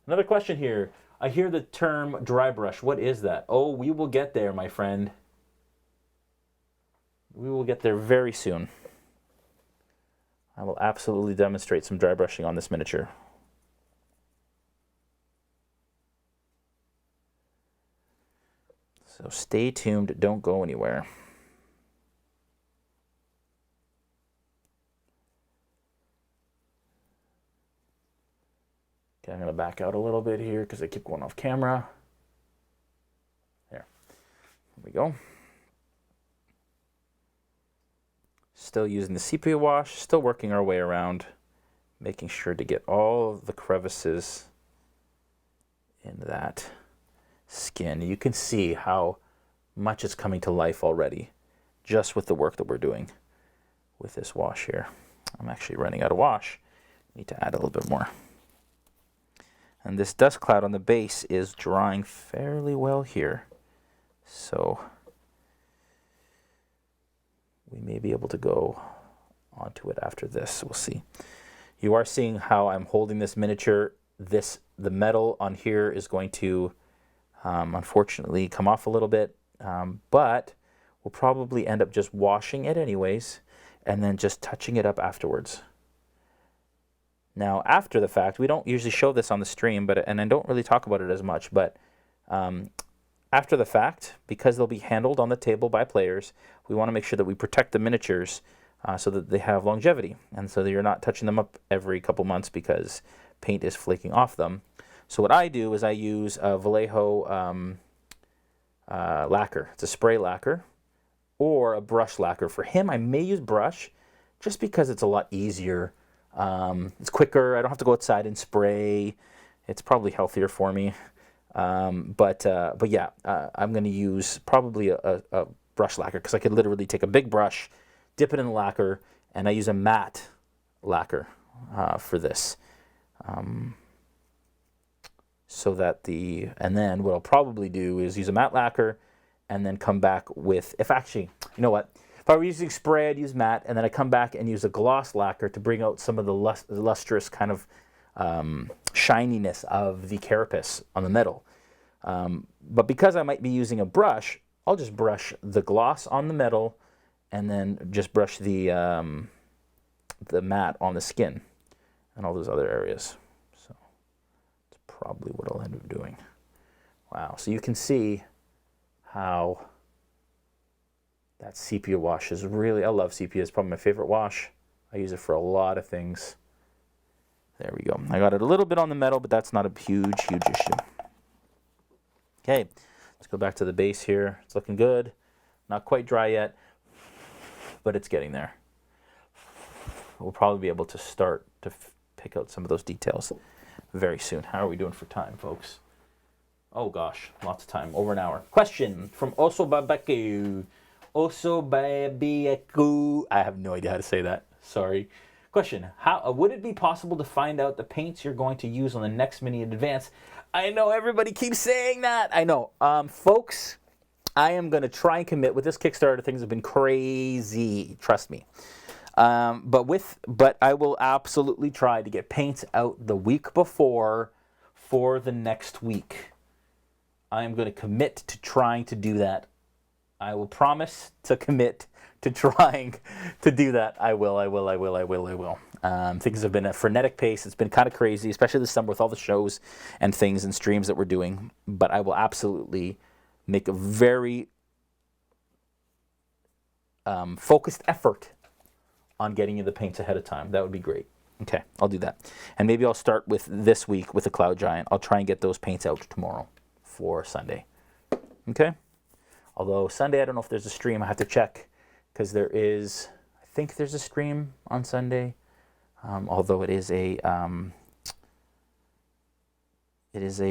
Another question here. I hear the term dry brush. What is that? Oh, we will get there, my friend. We will get there very soon. I will absolutely demonstrate some dry brushing on this miniature. So stay tuned, don't go anywhere. Okay, I'm going to back out a little bit here because I keep going off camera. There we go. Still using the sepia wash, still working our way around, making sure to get all of the crevices in that skin. You can see how much is coming to life already just with the work that we're doing with this wash here. I'm actually running out of wash. Need to add a little bit more. And this dust cloud on the base is drying fairly well here. So we may be able to go onto it after this. We'll see. You are seeing how I'm holding this miniature. The metal on here is going to unfortunately come off a little bit, but we'll probably end up just washing it anyways and then just touching it up afterwards. Now, after the fact, we don't usually show this on the stream, and I don't really talk about it as much, but after the fact, because they'll be handled on the table by players, we want to make sure that we protect the miniatures so that they have longevity, and so that you're not touching them up every couple months because paint is flaking off them. So what I do is I use a Vallejo lacquer. It's a spray lacquer or a brush lacquer. For him, I may use brush just because it's a lot easier. It's quicker. I don't have to go outside and spray. It's probably healthier for me. But yeah, I'm going to use probably a brush lacquer because I could literally take a big brush, dip it in the lacquer, and I use a matte lacquer for this. So that and then what I'll probably do is use a matte lacquer and then come back with, if I were using spray, I'd use matte, and then I come back and use a gloss lacquer to bring out some of the lustrous kind of shininess of the carapace on the metal. But because I might be using a brush, I'll just brush the gloss on the metal and then just brush the matte on the skin and all those other areas. So that's probably what I'll end up doing. Wow, so you can see how that sepia wash is really, I love sepia. It's probably my favorite wash. I use it for a lot of things. There we go. I got it a little bit on the metal, but that's not a huge, huge issue. Okay, let's go back to the base here. It's looking good. Not quite dry yet, but it's getting there. We'll probably be able to start to pick out some of those details very soon. How are we doing for time, folks? Oh gosh, lots of time, over an hour. Question from Osobabeku. Osobabeku. I have no idea how to say that. Sorry. Question: how would it be possible to find out the paints you're going to use on the next mini in advance? I know everybody keeps saying that. I know, folks. I am going to try and commit with this Kickstarter. Things have been crazy. Trust me. But I will absolutely try to get paints out the week before for the next week. I am going to commit to trying to do that. I will promise to commit to trying to do that. I will. Things have been a frenetic pace. It's been kind of crazy, especially this summer with all the shows and things and streams that we're doing. But I will absolutely make a very focused effort on getting you the paints ahead of time. That would be great. Okay, I'll do that. And maybe I'll start with this week with the Cloud Giant. I'll try and get those paints out tomorrow for Sunday. Okay? Although Sunday, I don't know if there's a stream. I have to check because there is, I think there's a stream on Sunday. Although it is a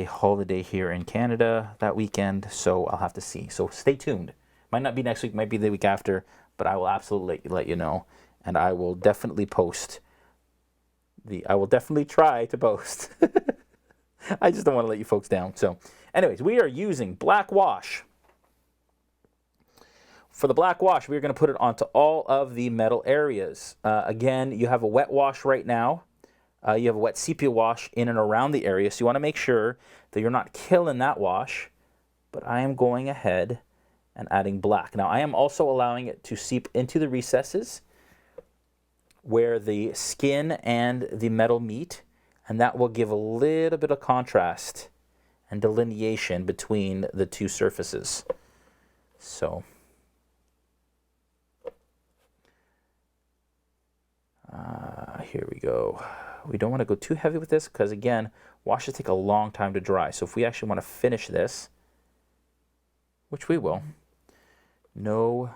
holiday here in Canada that weekend, so I'll have to see. So stay tuned. Might not be next week, might be the week after, but I will absolutely let you know. And I will definitely post I will definitely try to post. I just don't want to let you folks down. So anyways, we are using black wash. For the black wash, we're going to put it onto all of the metal areas. Again, you have a wet wash right now. You have a wet sepia wash in and around the area. So you want to make sure that you're not killing that wash. But I am going ahead and adding black. Now, I am also allowing it to seep into the recesses where the skin and the metal meet, and that will give a little bit of contrast and delineation between the two surfaces. So, here we go. We don't want to go too heavy with this because, again, washes take a long time to dry. So if we actually want to finish this, which we will, no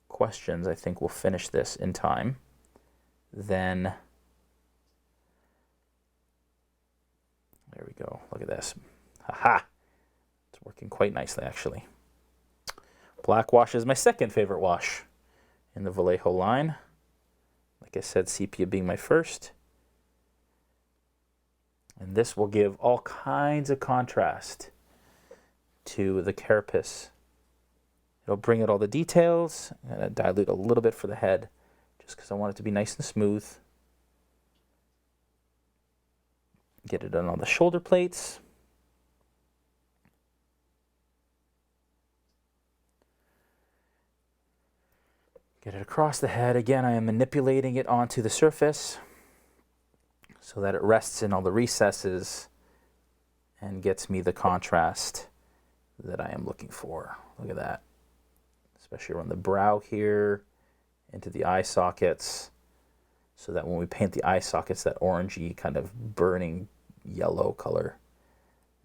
questions, I think we'll finish this in time. Then, there we go. Look at this. Haha! It's working quite nicely, actually. Black wash is my second favorite wash in the Vallejo line. Like I said, sepia being my first. And this will give all kinds of contrast to the carapace. It'll bring out all the details. I'm going to dilute a little bit for the head, just because I want it to be nice and smooth. Get it done on the shoulder plates. Get it across the head. Again, I am manipulating it onto the surface so that it rests in all the recesses and gets me the contrast that I am looking for. Look at that. Especially around the brow here, into the eye sockets, so that when we paint the eye sockets, that orangey kind of burning yellow color,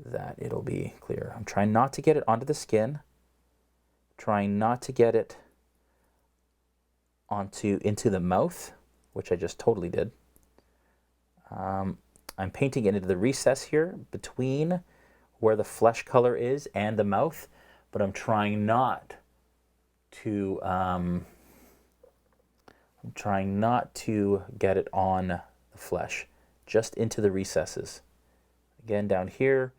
that it'll be clear. I'm trying not to get it onto the skin, trying not to get it into the mouth, which I just totally did. I'm painting it into the recess here between where the flesh color is and the mouth, but I'm trying not to get it on the flesh, just into the recesses. Again, down here,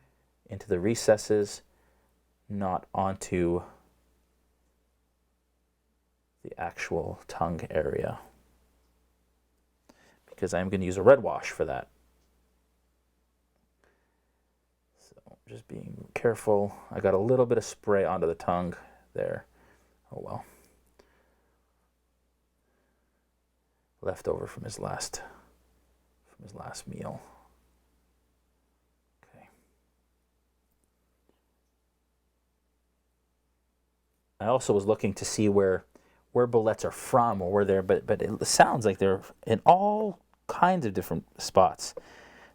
into the recesses, not onto the actual tongue area, because I'm going to use a red wash for that. So just being careful. I got a little bit of spray onto the tongue there. Oh well. Left over from his last meal. Okay. I also was looking to see where bulettes are from, or where they're, but it sounds like they're in all kinds of different spots.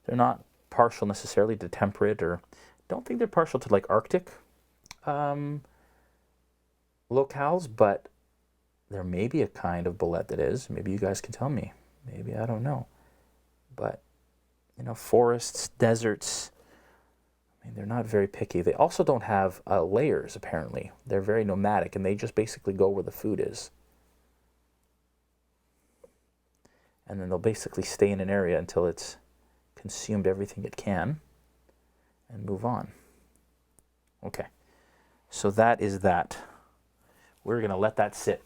They're not partial necessarily to temperate, or don't think they're partial to like Arctic locales, but there may be a kind of bulette that is. Maybe you guys can tell me. Maybe, I don't know. But, you know, forests, deserts, They're not very picky. They also don't have layers, apparently. They're very nomadic, and they just basically go where the food is. And then they'll basically stay in an area until it's consumed everything it can and move on. Okay, so that is that. We're going to let that sit.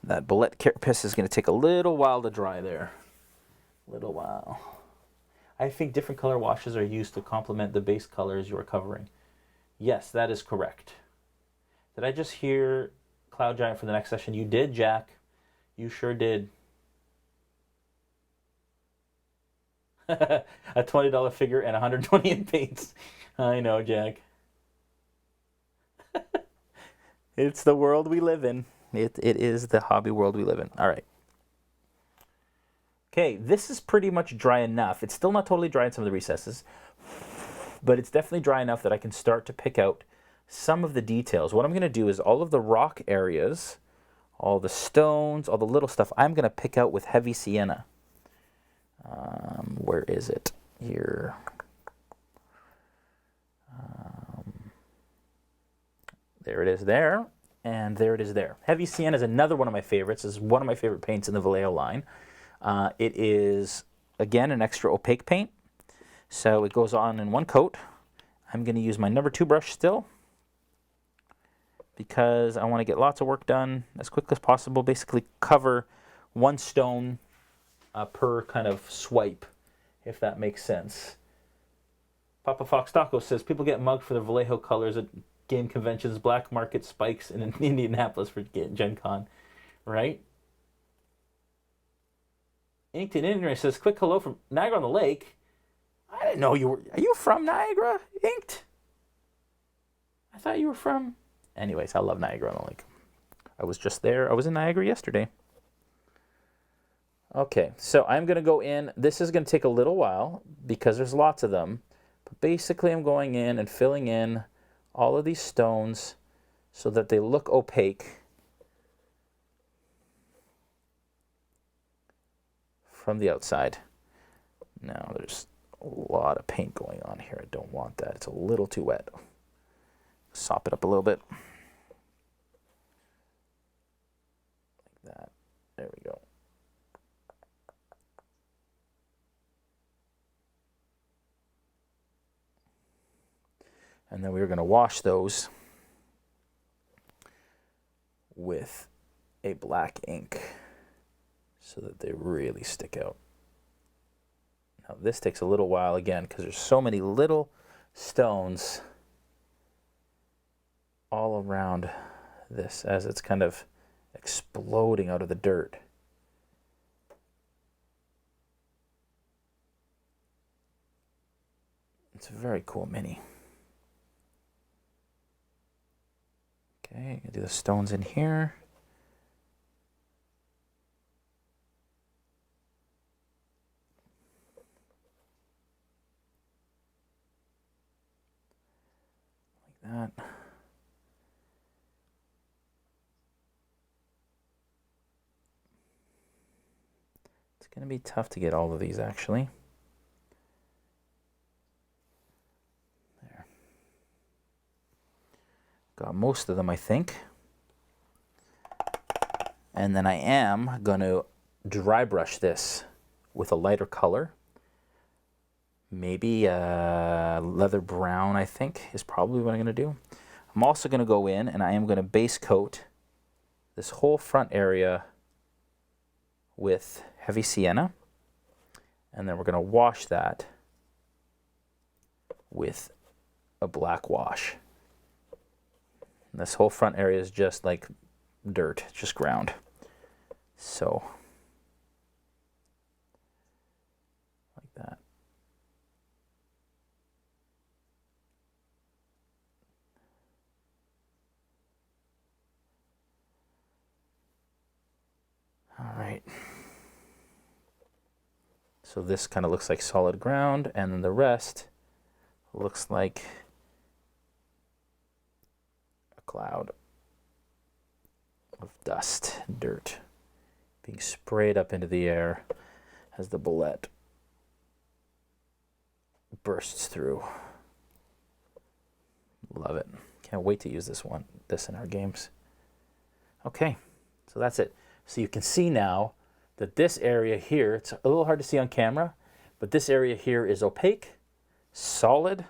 That Bulette carapace is going to take a little while to dry there. Little while. I think different color washes are used to complement the base colors you are covering. Yes, that is correct. Did I just hear Cloud Giant for the next session? You did, Jack. You sure did. A $20 figure and 120 in paints. I know, Jack. It's the world we live in. It is the hobby world we live in. All right. Okay, this is pretty much dry enough. It's still not totally dry in some of the recesses, but it's definitely dry enough that I can start to pick out some of the details. What I'm going to do is all of the rock areas, all the stones, all the little stuff, I'm going to pick out with heavy sienna. Where is it? Here. There it is there, and there it is there. Heavy sienna is another one of my favorites. It's one of my favorite paints in the Vallejo line. It is, again, an extra opaque paint. So it goes on in one coat. I'm going to use my number 2 brush still because I want to get lots of work done as quickly as possible. Basically cover one stone per kind of swipe, if that makes sense. Papa Fox Taco says, people get mugged for their Vallejo colors at game conventions, black market spikes in Indianapolis for Gen Con, right? Inked in Indian says, quick hello from Niagara on the Lake. I didn't know you were. Are you from Niagara, Inked? I thought you were from. Anyways, I love Niagara on the Lake. I was just there. I was in Niagara yesterday. Okay, so I'm going to go in. This is going to take a little while because there's lots of them. But basically, I'm going in and filling in all of these stones so that they look opaque from the outside. Now there's a lot of paint going on here. I don't want that. It's a little too wet. Sop it up a little bit. Like that. There we go. And then we're going to wash those with a black ink so that they really stick out. Now this takes a little while again because there's so many little stones all around this as it's kind of exploding out of the dirt. It's a very cool mini. Okay, do the stones in here. Like that. It's going to be tough to get all of these actually. Got most of them, I think. And then I am going to dry brush this with a lighter color. Maybe leather brown, I think, is probably what I'm going to do. I'm also going to go in and I am going to base coat this whole front area with heavy sienna. And then we're going to wash that with a black wash. This whole front area is just like dirt, just ground. So, like that. All right. So this kind of looks like solid ground, and then the rest looks like cloud of dust, dirt being sprayed up into the air. as the Bulette bursts through. Love it. Can't wait to use this in our games. Okay, so that's it. So you can see now that this area here, it's a little hard to see on camera, but this area here is opaque, solid,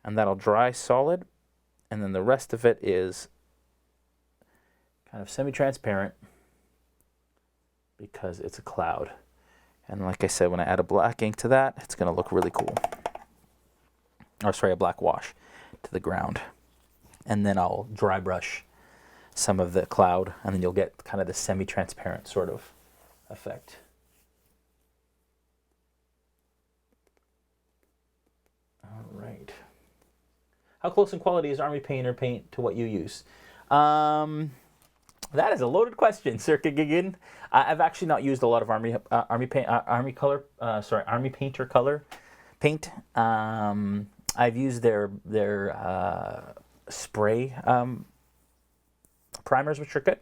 and that'll dry solid. And then the rest of it is kind of semi-transparent because it's a cloud. And like I said, when I add a black ink to that, it's going to look really cool. Or sorry, a black wash to the ground. And then I'll dry brush some of the cloud, and then you'll get kind of the semi-transparent sort of effect. All right. How close in quality is Army Painter paint to what you use? That is a loaded question, Circa Gigan. I've actually not used a lot of Army Painter color paint. I've used their spray primers, which are good.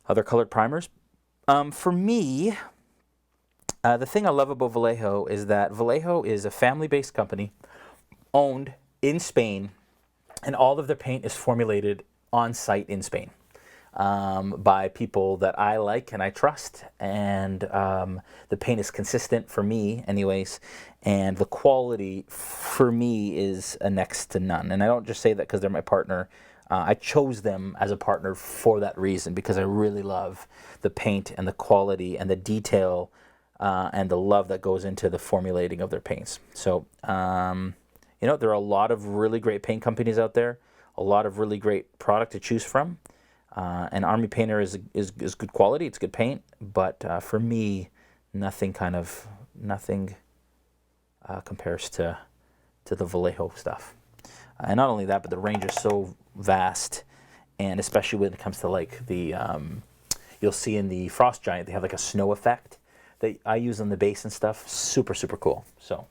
Other colored primers. For me, the thing I love about Vallejo is that Vallejo is a family-based company owned in Spain, and all of their paint is formulated on site in Spain by people that I like and I trust, and the paint is consistent for me anyways, and the quality for me is a next to none. And I don't just say that because they're my partner. I chose them as a partner for that reason, because I really love the paint and the quality and the detail and the love that goes into the formulating of their paints. So, you know, there are a lot of really great paint companies out there, a lot of really great product to choose from. And Army Painter is good quality, it's good paint, but for me, nothing compares to the Vallejo stuff. And not only that, but the range is so vast, and especially when it comes to like the, you'll see in the Frost Giant, they have like a snow effect that I use on the base and stuff. Super, super cool. So,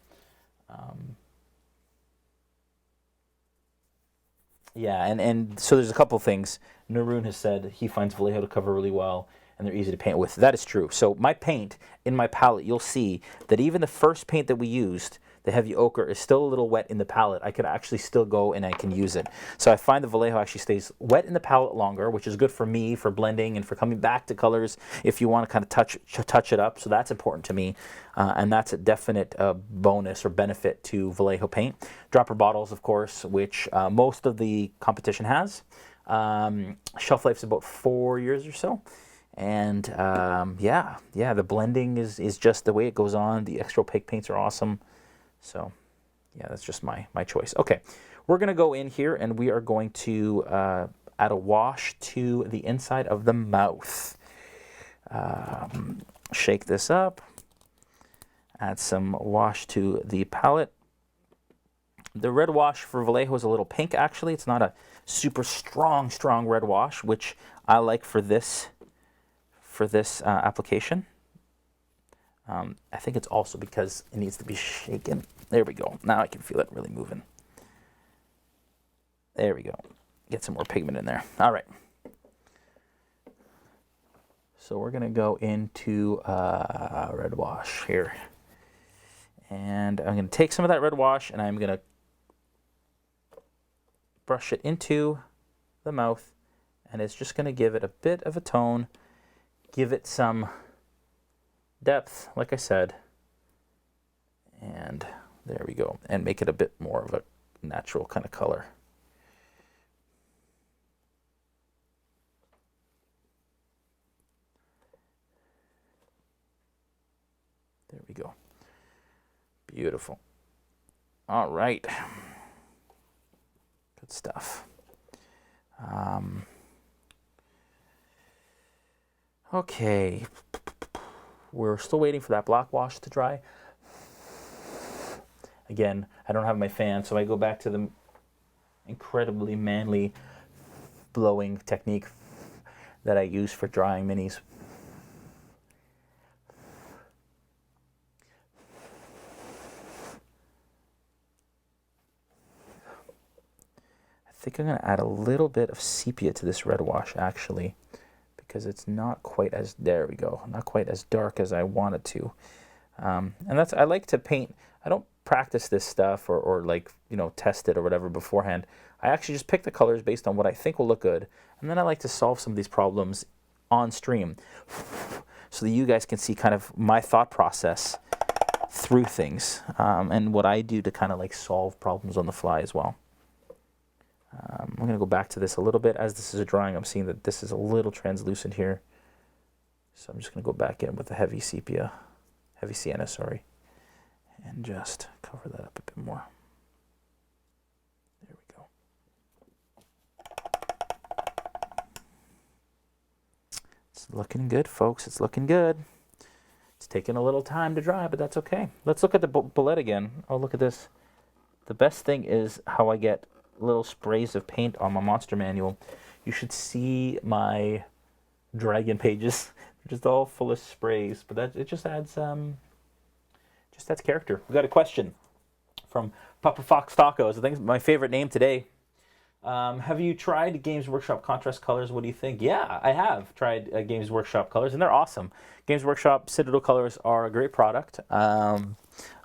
yeah, and so there's a couple things. Naroon has said he finds Vallejo to cover really well, and they're easy to paint with. That is true. So my paint in my palette, you'll see that even the first paint that we used, the heavy ochre, is still a little wet in the palette. I could actually still go and I can use it. So I find the Vallejo actually stays wet in the palette longer, which is good for me for blending and for coming back to colors if you want to kind of touch it up. So that's important to me, and that's a definite bonus or benefit to Vallejo paint. Dropper bottles, of course, which most of the competition has. Shelf life's about 4 years or so. And yeah, the blending is just the way it goes on. The extra opaque paints are awesome. So yeah, that's just my choice. Okay, we're going to go in here and we are going to add a wash to the inside of the mouth. Shake this up. Add some wash to the palette. The red wash for Vallejo is a little pink, actually. It's not a super strong red wash, which I like for this application. I think it's also because it needs to be shaken. There we go. Now I can feel it really moving. There we go. Get some more pigment in there. All right. So we're going to go into red wash here. And I'm going to take some of that red wash and I'm going to brush it into the mouth. And it's just going to give it a bit of a tone. Give it some depth, like I said. And there we go. And make it a bit more of a natural kind of color. There we go. Beautiful. All right. Good stuff. Okay. We're still waiting for that black wash to dry. Again, I don't have my fan, so I go back to the incredibly manly blowing technique that I use for drying minis. I think I'm going to add a little bit of sepia to this red wash, actually, because it's not quite as, there we go, not quite as dark as I want it to. And that's, I like to paint, I don't practice this stuff or like, you know, test it or whatever beforehand. I actually just pick the colors based on what I think will look good. And then I like to solve some of these problems on stream so that you guys can see kind of my thought process through things, and what I do to kind of like solve problems on the fly as well. I'm going to go back to this a little bit. As this is a drawing, I'm seeing that this is a little translucent here. So I'm just going to go back in with the heavy sienna, sorry, and just cover that up a bit more. There we go. It's looking good, folks. It's looking good. It's taking a little time to dry, but that's okay. Let's look at the Bulette again. Oh, look at this. The best thing is how I get little sprays of paint on my monster manual. You should see my dragon pages. They're just all full of sprays, but that it just adds character. We got a question from Papa Fox Tacos. I think it's my favorite name today. Have you tried Games Workshop contrast colors? What do you think? Yeah, I have tried Games Workshop colors, and they're awesome. Games Workshop Citadel colors are a great product.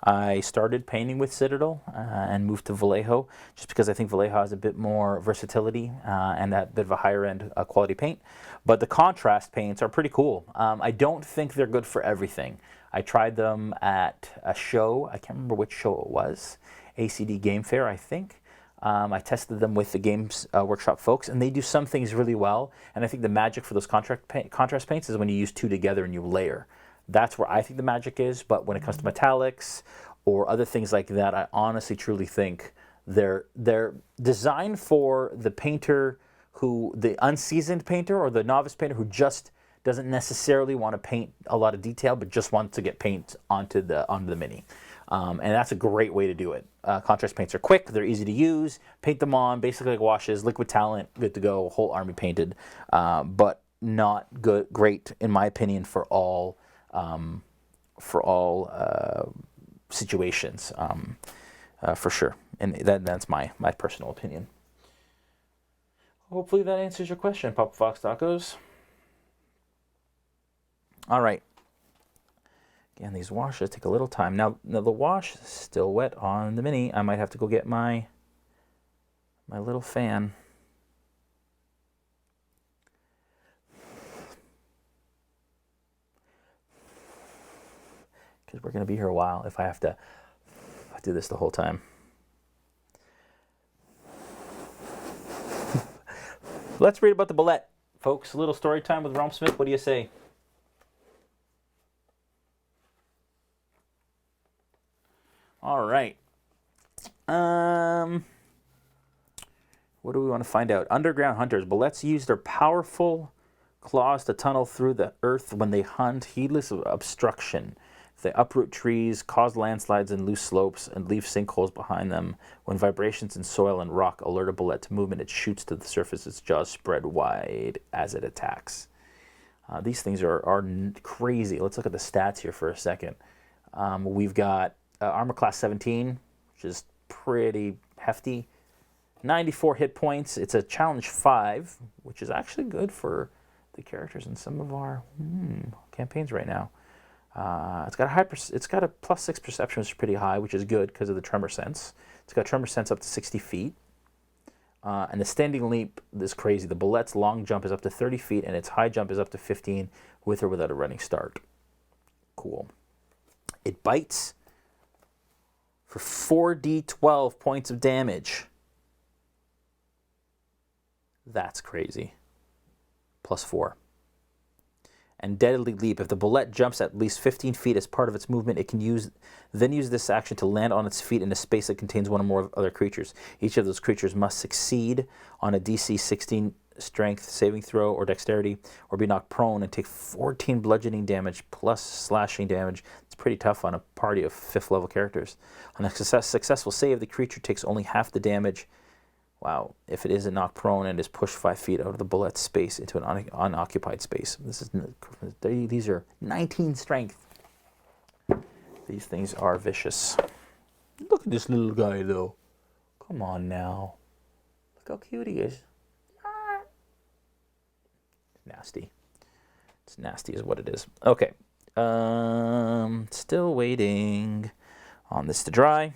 I started painting with Citadel and moved to Vallejo just because I think Vallejo has a bit more versatility and that bit of a higher end quality paint. But the contrast paints are pretty cool. I don't think they're good for everything. I tried them at a show. I can't remember which show it was. ACD Game Fair, I think. I tested them with the Games Workshop folks, and they do some things really well. And I think the magic for those contrast paints is when you use two together and you layer. That's where I think the magic is. But when it comes to metallics or other things like that, I honestly, truly think they're designed for the painter the unseasoned painter or the novice painter who just doesn't necessarily want to paint a lot of detail, but just wants to get paint onto the mini. And that's a great way to do it. Contrast paints are quick, they're easy to use, paint them on, basically like washes, liquid talent, good to go, whole army painted, but not great, in my opinion, for all situations, for sure. And that's my personal opinion. Hopefully that answers your question, Papa Fox Tacos. All right. Again, these washes take a little time. Now the wash is still wet on the mini. I might have to go get my little fan. Because we're going to be here a while if I have to do this the whole time. Let's read about the Bulette, folks. A little story time with RealmSmith. What do you say? All right. What do we want to find out? Underground hunters. Bulettes use their powerful claws to tunnel through the earth when they hunt, heedless of obstruction. They uproot trees, cause landslides and loose slopes, and leave sinkholes behind them. When vibrations in soil and rock alert a Bulette to movement, it shoots to the surface, its jaws spread wide as it attacks. These things are crazy. Let's look at the stats here for a second. We've got Armor Class 17, which is pretty hefty. 94 hit points. It's a Challenge 5, which is actually good for the characters in some of our campaigns right now. It's got a +6 perception, which is pretty high, which is good because of the tremor sense. It's got tremor sense up to 60 feet. And the standing leap is crazy. The Bulette's long jump is up to 30 feet, and its high jump is up to 15 with or without a running start. Cool. It bites for 4d12 points of damage. That's crazy. +4. And Deadly Leap. If the Bulette jumps at least 15 feet as part of its movement, it can use this action to land on its feet in a space that contains one or more other creatures. Each of those creatures must succeed on a DC 16 strength saving throw or dexterity, or be knocked prone and take 14 bludgeoning damage plus slashing damage. It's pretty tough on a party of 5th level characters. On a successful save, the creature takes only half the damage. Wow, if it isn't knocked prone and is pushed 5 feet out of the Bulette's space into an unoccupied space. These are 19 strength. These things are vicious. Look at this little guy, though. Come on now. Look how cute he is. Nasty. It's nasty is what it is. Okay. Still waiting on this to dry.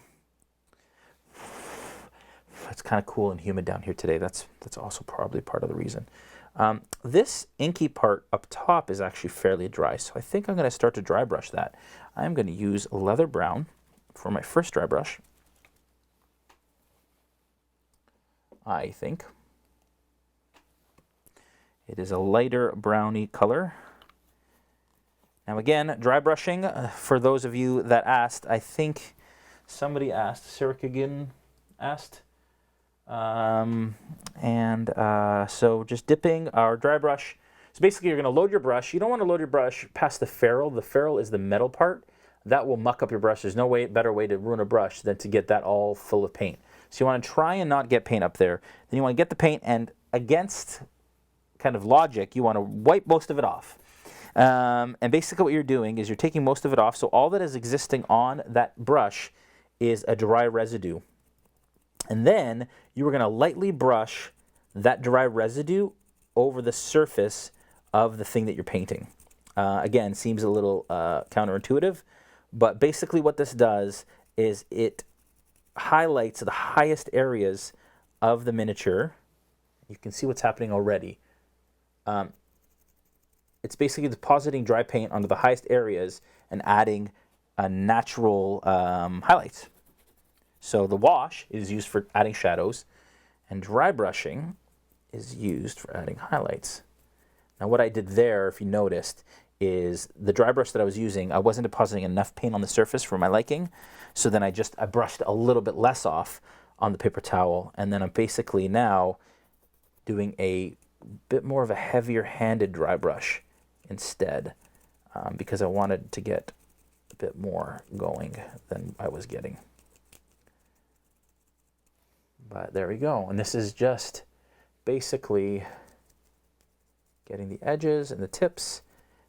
It's kind of cool and humid down here today. That's also probably part of the reason. This inky part up top is actually fairly dry, so I think I'm going to start to dry brush that. I'm going to use leather brown for my first dry brush. I think. It is a lighter browny color. Now again, dry brushing, for those of you that asked, I think somebody asked, Sarah Kagan asked, so just dipping our dry brush. So basically you're going to load your brush. You don't want to load your brush past the ferrule. The ferrule is the metal part. That will muck up your brush. There's no better way to ruin a brush than to get that all full of paint. So you want to try and not get paint up there. Then you want to get the paint, and against kind of logic, you want to wipe most of it off. And basically what you're doing is you're taking most of it off, so all that is existing on that brush is a dry residue. And then you are going to lightly brush that dry residue over the surface of the thing that you're painting. Again, seems a little counterintuitive, but basically what this does is it highlights the highest areas of the miniature. You can see what's happening already. It's basically depositing dry paint onto the highest areas and adding a natural highlights. So the wash is used for adding shadows, and dry brushing is used for adding highlights. Now what I did there, if you noticed, is the dry brush that I was using, I wasn't depositing enough paint on the surface for my liking, so then I brushed a little bit less off on the paper towel, and then I'm basically now doing a bit more of a heavier handed dry brush instead, because I wanted to get a bit more going than I was getting. But there we go, and this is just basically getting the edges and the tips.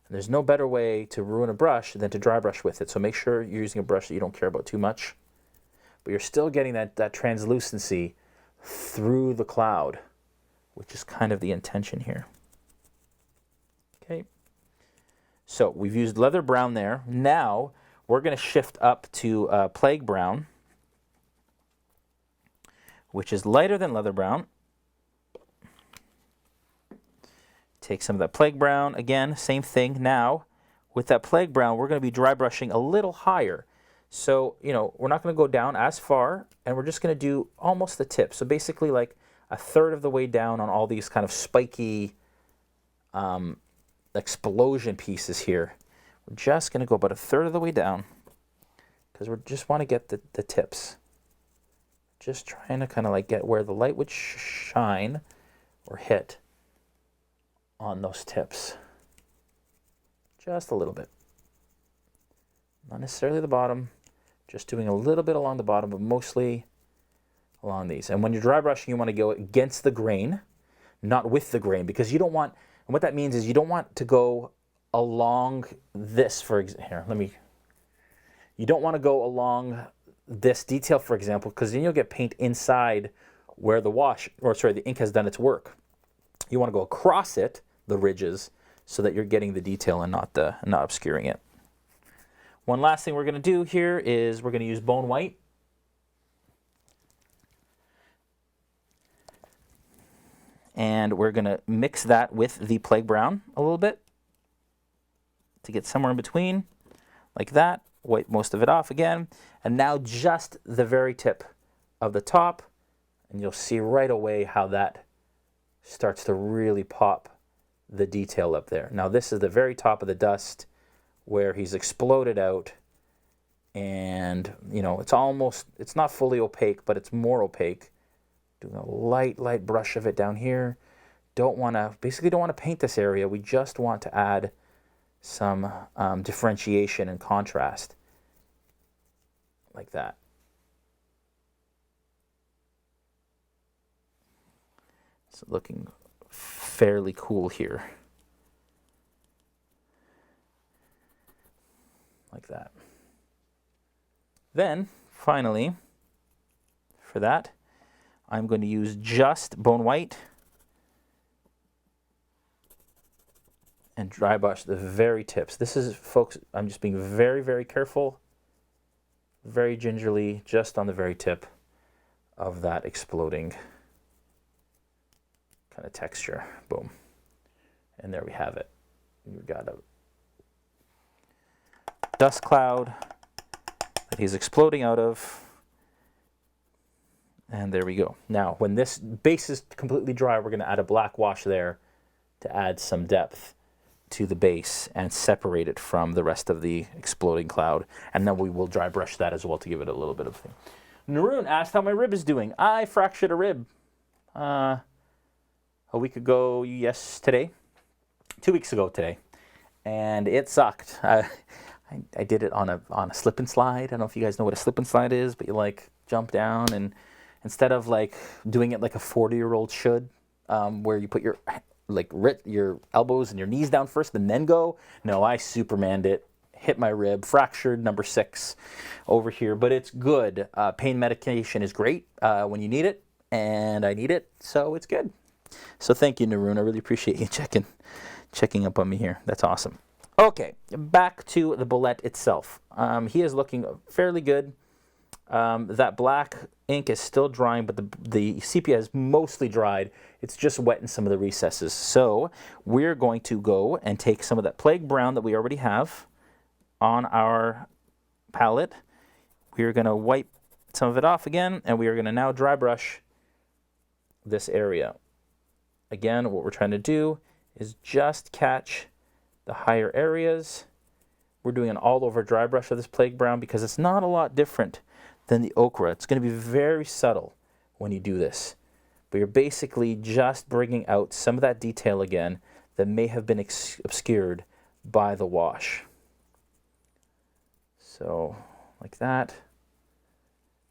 And there's no better way to ruin a brush than to dry brush with it. So make sure you're using a brush that you don't care about too much, but you're still getting that translucency through the cloud, which is kind of the intention here. Okay, so we've used leather brown there. Now we're going to shift up to plague brown, which is lighter than leather brown. Take some of that plague brown. Again, same thing. Now, with that plague brown, we're going to be dry brushing a little higher. So, we're not going to go down as far, and we're just going to do almost the tip. So basically like a third of the way down on all these kind of spiky explosion pieces here. We're just going to go about a third of the way down because we just want to get the tips. Just trying to kind of like get where the light would shine or hit on those tips. Just a little bit. Not necessarily the bottom, just doing a little bit along the bottom, but mostly along these. And when you're dry brushing, you want to go against the grain, not with the grain, because you don't want, and what that means is you don't want to go along this, you don't want to go along this detail, for example, because then you'll get paint inside where the ink has done its work. You want to go across it, the ridges, so that you're getting the detail and not obscuring it. One last thing we're going to do here is we're going to use bone white. And we're going to mix that with the plague brown a little bit to get somewhere in between, like that. Wipe most of it off again. And now just the very tip of the top, and you'll see right away how that starts to really pop the detail up there. Now this is the very top of the dust where he's exploded out, and it's not fully opaque, but it's more opaque. Doing a light brush of it down here. Basically don't want to paint this area. We just want to add some differentiation and contrast, like that. It's looking fairly cool here. Like that. Then, finally, for that, I'm going to use just bone white and dry brush the very tips. This is, folks, I'm just being very, very careful, very gingerly, just on the very tip of that exploding kind of texture. Boom. And there we have it. We've got a dust cloud that he's exploding out of. And there we go. Now, when this base is completely dry, we're going to add a black wash there to add some depth to the base and separate it from the rest of the exploding cloud. And then we will dry brush that as well to give it a little bit of thing. Naroon asked how my rib is doing. I fractured a rib a week ago, today. 2 weeks ago today. And it sucked. I did it on a slip and slide. I don't know if you guys know what a slip and slide is, but you like jump down, and instead of like doing it like a 40-year-old should, where you put your elbows and your knees down first and then go. No, I Supermaned it, hit my rib, fractured number 6 over here, but it's good. Pain medication is great when you need it, and I need it, so it's good. So thank you, Naroon. I really appreciate you checking up on me here. That's awesome. Okay, back to the Bulette itself. He is looking fairly good. That black ink is still drying, but the sepia is mostly dried. It's just wet in some of the recesses. So we're going to go and take some of that plague brown that we already have on our palette. We're going to wipe some of it off again, and we are going to now dry brush this area. Again, what we're trying to do is just catch the higher areas. We're doing an all-over dry brush of this plague brown because it's not a lot different than the ochre. It's going to be very subtle when you do this. But you're basically just bringing out some of that detail again that may have been obscured by the wash. So, like that.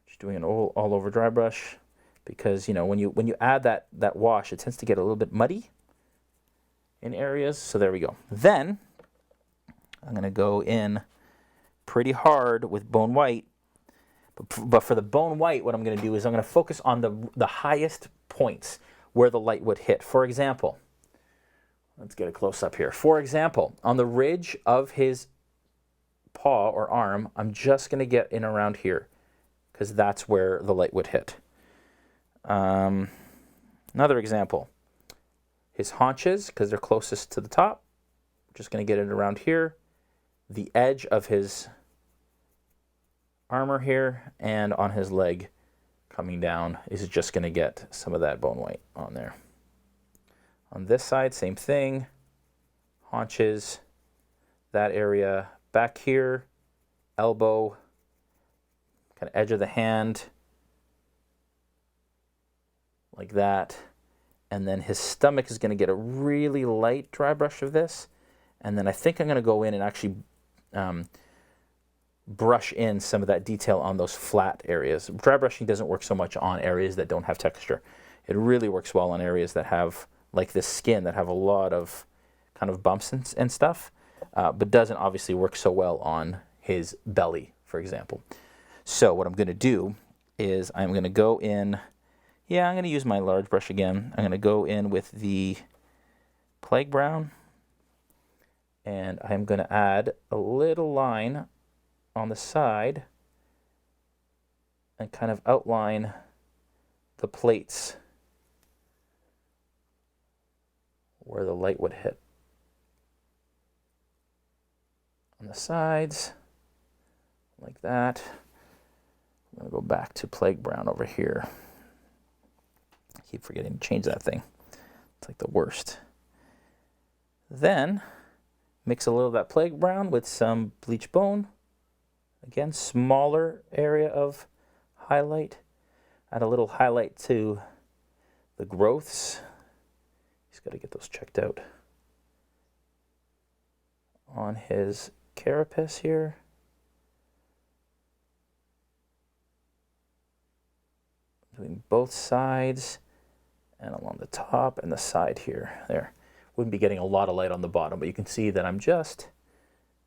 Just doing an all-over dry brush because, you know, when you add that wash, it tends to get a little bit muddy in areas. So there we go. Then I'm going to go in pretty hard with bone white. But for the bone white, what I'm going to do is I'm going to focus on the highest points where the light would hit. For example, let's get a close up here. For example, on the ridge of his paw or arm, I'm just going to get in around here because that's where the light would hit. Another example, his haunches, because they're closest to the top, just going to get it around here. The edge of his armor here and on his leg coming down is just going to get some of that bone white on there. On this side, same thing. Haunches, that area back here, elbow, kind of edge of the hand, like that. And then his stomach is going to get a really light dry brush of this. And then I think I'm going to go in and actually brush in some of that detail on those flat areas. Dry brushing doesn't work so much on areas that don't have texture. It really works well on areas that have, like this skin, that have a lot of kind of bumps and stuff, but doesn't obviously work so well on his belly, for example. So what I'm going to do is I'm going to go in, I'm going to use my large brush again. I'm going to go in with the plague brown, and I'm going to add a little line on the side and kind of outline the plates where the light would hit. On the sides, like that. I'm going to go back to plague brown over here. I keep forgetting to change that thing. It's like the worst. Then mix a little of that plague brown with some bleach bone. Again, smaller area of highlight. Add a little highlight to the growths. He's got to get those checked out. On his carapace here. Doing both sides and along the top and the side here. There. Wouldn't be getting a lot of light on the bottom, but you can see that I'm just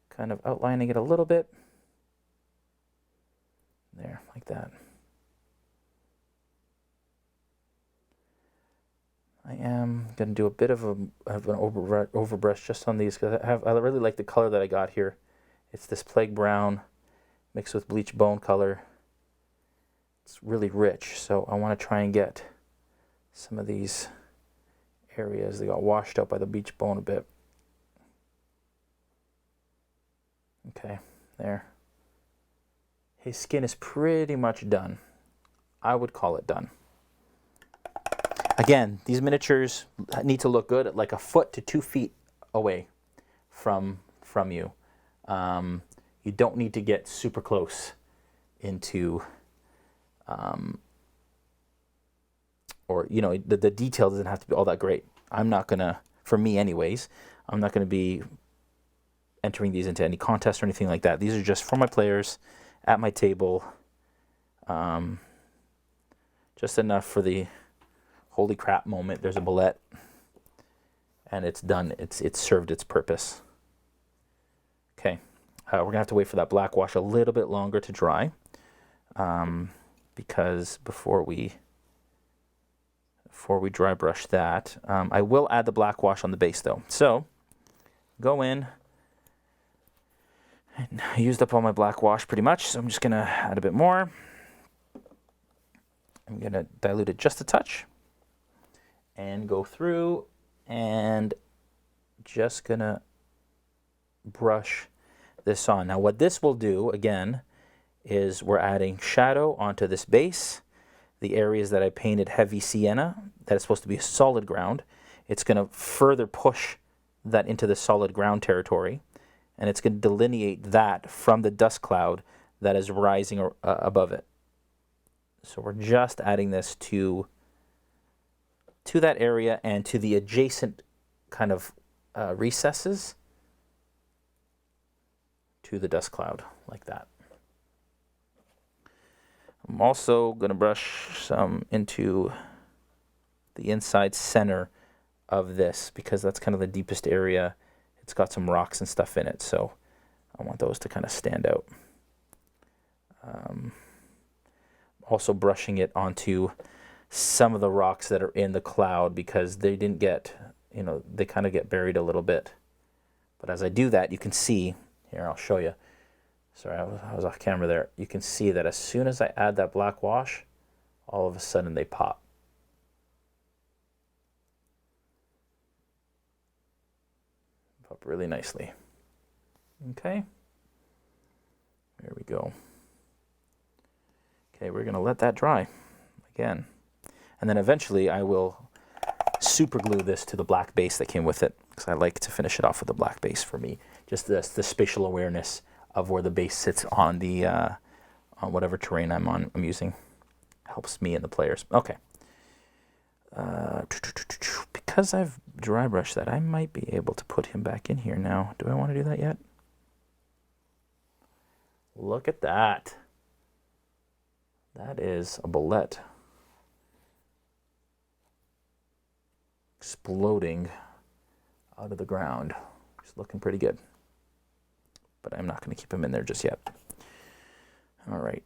kind of outlining it a little bit. There, like that. I am going to do a bit of an overbrush just on these because I really like the color that I got here. It's this plague brown mixed with bleach bone color. It's really rich, so I want to try and get some of these areas. They got washed out by the bleach bone a bit. Okay, there. His skin is pretty much done. I would call it done. Again, these miniatures need to look good at like a foot to 2 feet away from you. You don't need to get super close into, or you know, the detail doesn't have to be all that great. I'm not gonna, for me anyways, I'm not gonna be entering these into any contest or anything like that. These are just for my players at my table. Just enough for the holy crap moment. There's a bulette, and it's done. It's served its purpose. Okay, we're gonna have to wait for that black wash a little bit longer to dry, because before we dry brush that, I will add the black wash on the base though. So go in. I used up all my black wash pretty much, so I'm just gonna add a bit more. I'm gonna dilute it just a touch and go through and just gonna brush this on. Now what this will do again is we're adding shadow onto this base. The areas that I painted heavy sienna, that is supposed to be a solid ground, it's gonna further push that into the solid ground territory, and it's gonna delineate that from the dust cloud that is rising above it. So we're just adding this to that area and to the adjacent kind of recesses to the dust cloud, like that. I'm also going to brush some into the inside center of this because that's kind of the deepest area. It's got some rocks and stuff in it, so I want those to kind of stand out. Also brushing it onto some of the rocks that are in the cloud because they didn't get, you know, they kind of get buried a little bit. But as I do that, you can see, here I'll show you. Sorry, I was off camera there. You can see that as soon as I add that black wash, all of a sudden they pop. Pop really nicely. Okay. There we go. Okay, we're gonna let that dry again. And then eventually I will super glue this to the black base that came with it because I like to finish it off with a black base for me. Just the spatial awareness of where the base sits on the on whatever terrain I'm using helps me and the players. Okay. Because I've dry brushed that, I might be able to put him back in here now. Do I want to do that yet? Look at that. That is a bulette exploding out of the ground. It's looking pretty good. But I'm not going to keep him in there just yet. All right.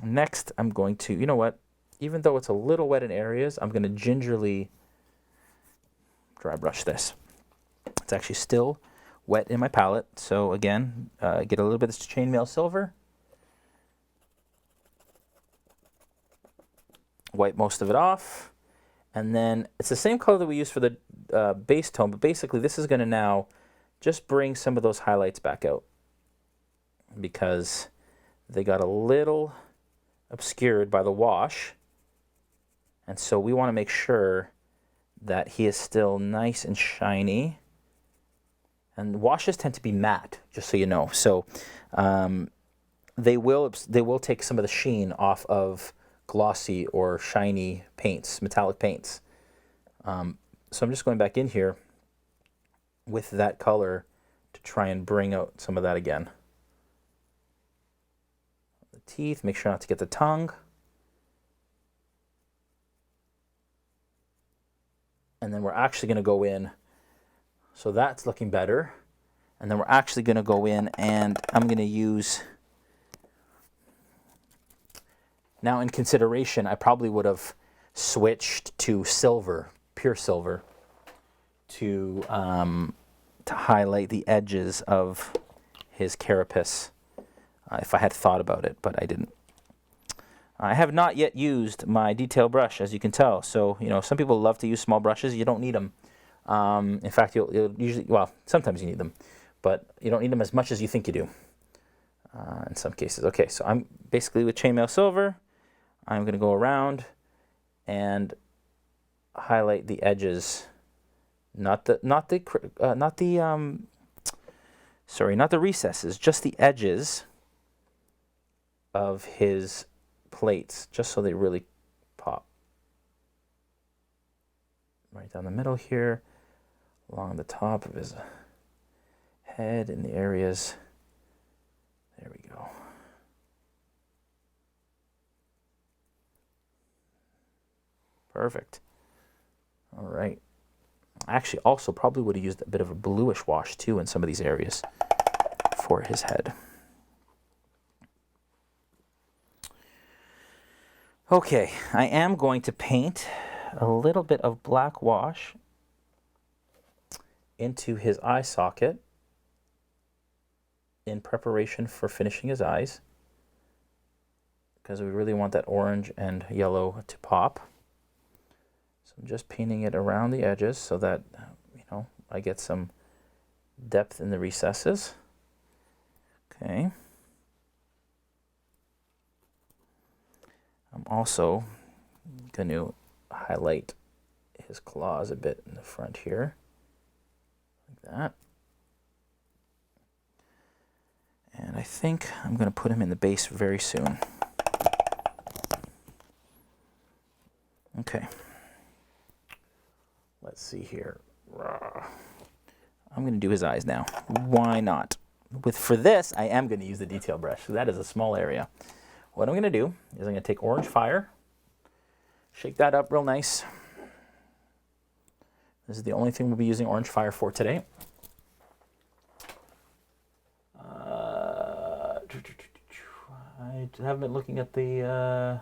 Next, I'm going to, you know what? Even though it's a little wet in areas, I'm going to gingerly dry brush this. It's actually still wet in my palette. So again, get a little bit of this chainmail silver. Wipe most of it off. And then it's the same color that we used for the base tone, but basically this is going to now just bring some of those highlights back out because they got a little obscured by the wash. And so we want to make sure that he is still nice and shiny. And washes tend to be matte, just so you know. So they will take some of the sheen off of glossy or shiny paints, metallic paints. So I'm just going back in here with that color to try and bring out some of that again. The teeth, make sure not to get the tongue. And then we're actually going to go in, so that's looking better. And then we're actually going to go in and I'm going to use, now in consideration, I probably would have switched to silver, pure silver, to highlight the edges of his carapace, if I had thought about it, but I didn't. I have not yet used my detail brush, as you can tell. So, some people love to use small brushes. You don't need them. In fact, you'll usually, well, sometimes you need them, but you don't need them as much as you think you do in some cases. Okay, so I'm basically with chainmail silver. I'm going to go around and highlight the edges, not the recesses, just the edges of his plates, just so they really pop. Right down the middle here, along the top of his head in the areas. There we go. Perfect. All right. Actually, also probably would have used a bit of a bluish wash too in some of these areas for his head. Okay, I am going to paint a little bit of black wash into his eye socket in preparation for finishing his eyes, because we really want that orange and yellow to pop. So I'm just painting it around the edges so that, I get some depth in the recesses. Okay. I'm also going to highlight his claws a bit in the front here, like that. And I think I'm going to put him in the base very soon. Okay. Let's see here. I'm going to do his eyes now. Why not? For this, I am going to use the detail brush. So that is a small area. What I'm going to do is I'm going to take orange fire, shake that up real nice. This is the only thing we'll be using orange fire for today. I haven't been looking at the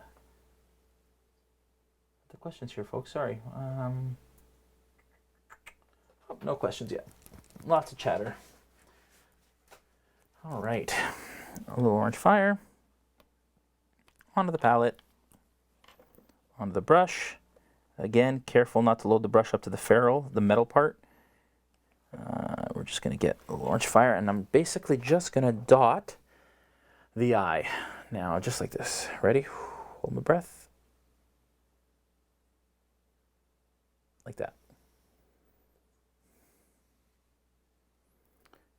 questions here, folks. Sorry. No questions yet. Lots of chatter. All right. A little orange fire. Onto the palette. Onto the brush. Again, careful not to load the brush up to the ferrule, the metal part. We're just going to get a little orange fire, and I'm basically just going to dot the eye. Now, just like this. Ready? Hold my breath. Like that.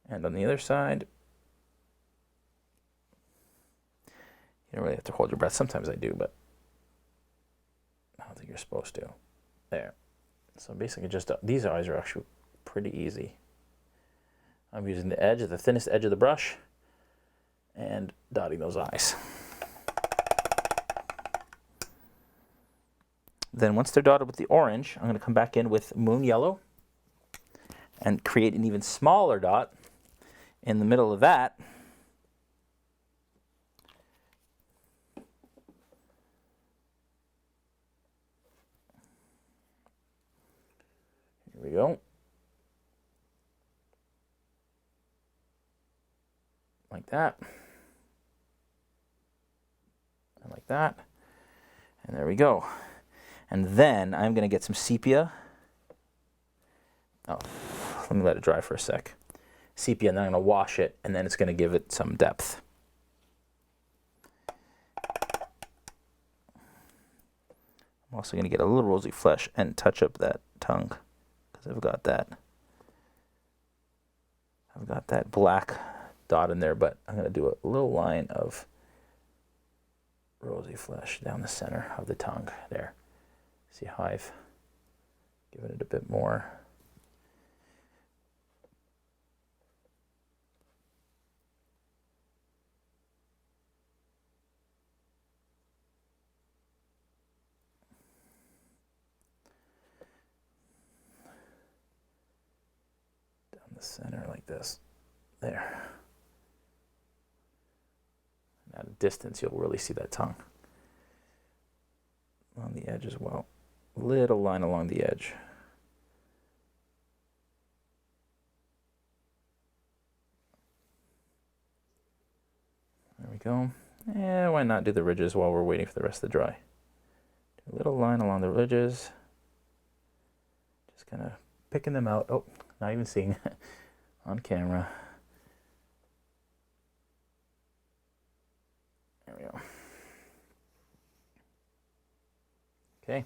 And on the other side, you don't really have to hold your breath. Sometimes I do, but I don't think you're supposed to. There. So basically just, these eyes are actually pretty easy. I'm using the edge, the thinnest edge of the brush, and dotting those eyes. Then once they're dotted with the orange, I'm going to come back in with moon yellow and create an even smaller dot in the middle of that. Here we go. Like that. And like that. And there we go. And then I'm going to get some sepia. Oh, let me let it dry for a sec. Sepia, and then I'm going to wash it, and then it's going to give it some depth. I'm also going to get a little rosy flesh and touch up that tongue, because I've got that black dot in there, but I'm going to do a little line of rosy flesh down the center of the tongue there. See how I've given it a bit more. Down the center like this. There. At a distance, you'll really see that tongue. on the edge as well. Little line along the edge. There we go. And why not do the ridges while we're waiting for the rest to dry? Do a little line along the ridges. Just kind of picking them out. Oh, not even seeing on camera. There we go. Okay.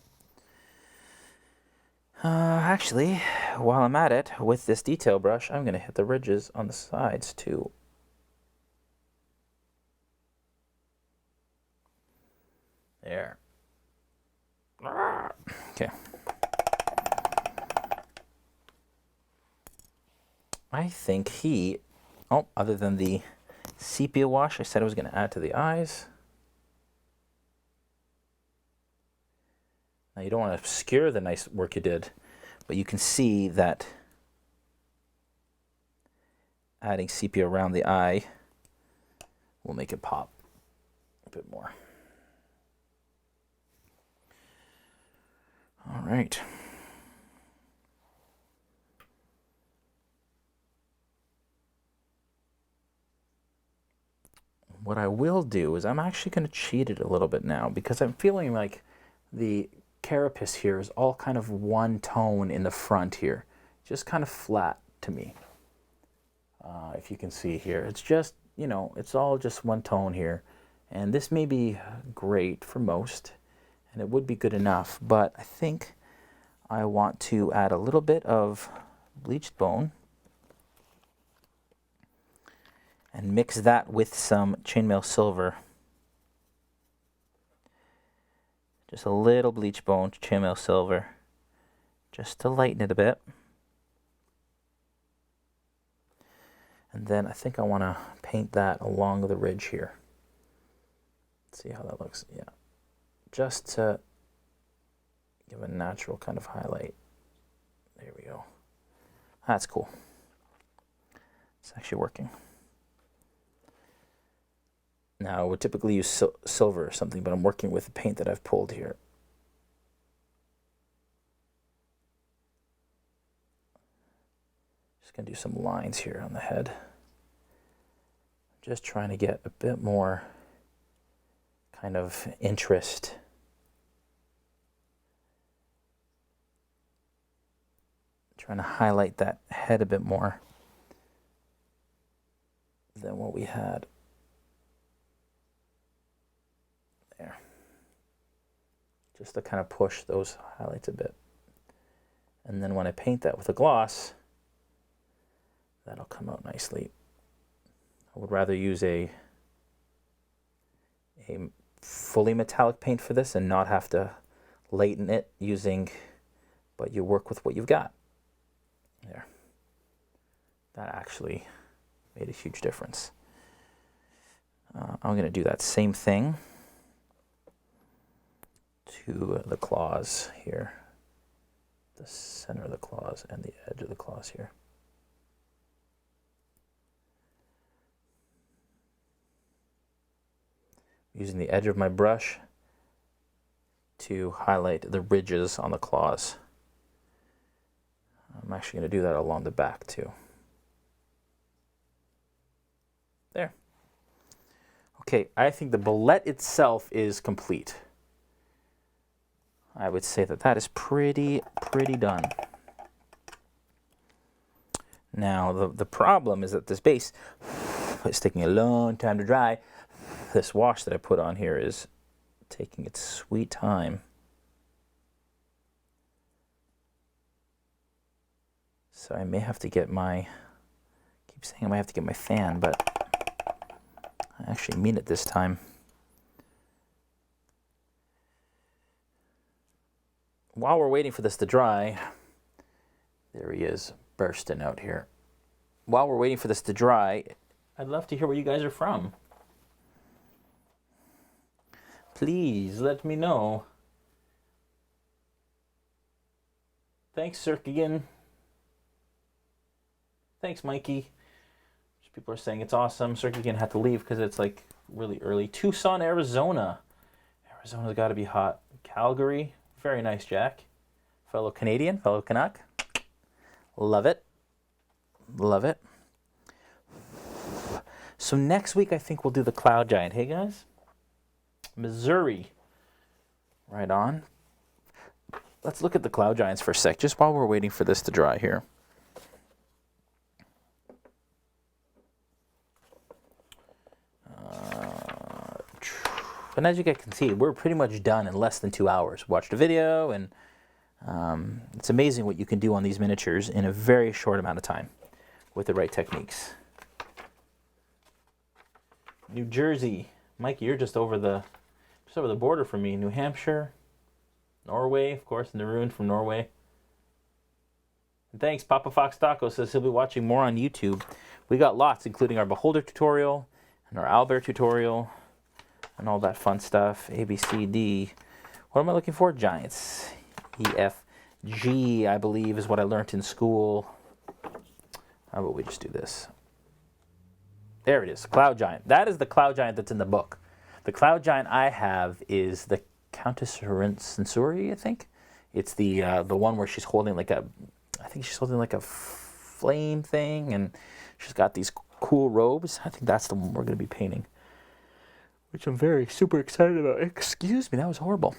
Actually, while I'm at it, with this detail brush, I'm going to hit the ridges on the sides too. There. Okay. I think other than the sepia wash I said I was going to add to the eyes. Now you don't want to obscure the nice work you did, but you can see that adding sepia around the eye will make it pop a bit more. All right. What I will do is I'm actually going to cheat it a little bit now because I'm feeling like the carapace here is all kind of one tone in the front here, just kind of flat to me. If you can see here, it's just, you know, it's all just one tone here, and this may be great for most, and it would be good enough, but I think I want to add a little bit of bleached bone and mix that with some chainmail silver. Just a little bleach bone, chainmail silver, just to lighten it a bit. And then I think I want to paint that along the ridge here. Let's see how that looks. Yeah, just to give a natural kind of highlight. There we go. That's cool. It's actually working. Now, I would typically use silver or something, but I'm working with the paint that I've pulled here. Just going to do some lines here on the head. Just trying to get a bit more kind of interest. Trying to highlight that head a bit more than what we had. There. Just to kind of push those highlights a bit. And then when I paint that with a gloss, that'll come out nicely. I would rather use a fully metallic paint for this and not have to lighten it but you work with what you've got. There. That actually made a huge difference. I'm going to do that same thing to the claws here, the center of the claws and the edge of the claws here. Using the edge of my brush to highlight the ridges on the claws. I'm actually going to do that along the back too. There. Okay, I think the Bulette itself is complete. I would say that that is pretty done. Now, the problem is that this base is taking a long time to dry. This wash that I put on here is taking its sweet time. So I may have to get I keep saying I might have to get my fan, but I actually mean it this time. While we're waiting for this to dry, there he is, bursting out here. While we're waiting for this to dry, I'd love to hear where you guys are from. Please let me know. Thanks, Cirkigan. Thanks, Mikey. People are saying it's awesome. Cirkigan had to leave because it's like really early. Tucson, Arizona. Arizona's got to be hot. Calgary, very nice, Jack. Fellow Canadian, fellow Canuck. Love it. Love it. So next week, I think we'll do the Cloud Giant. Hey, guys? Missouri. Right on. Let's look at the Cloud Giants for a sec, just while we're waiting for this to dry here. And as you guys can see, we're pretty much done in less than 2 hours. Watched a video, and it's amazing what you can do on these miniatures in a very short amount of time with the right techniques. New Jersey. Mikey, you're just over the border from me. New Hampshire. Norway, of course, Narun from Norway. And thanks, Papa Fox Taco says he'll be watching more on YouTube. We got lots, including our Beholder tutorial and our Owlbear tutorial and all that fun stuff. A, B, C, D. What am I looking for? Giants. E, F, G, I believe, is what I learned in school. How about we just do this? There it is, Cloud Giant. That is the Cloud Giant that's in the book. The Cloud Giant I have is the Countess Censuri, I think. It's the one where she's holding like a flame thing, and she's got these cool robes. I think that's the one we're going to be painting, which I'm super excited about. Excuse me, that was horrible.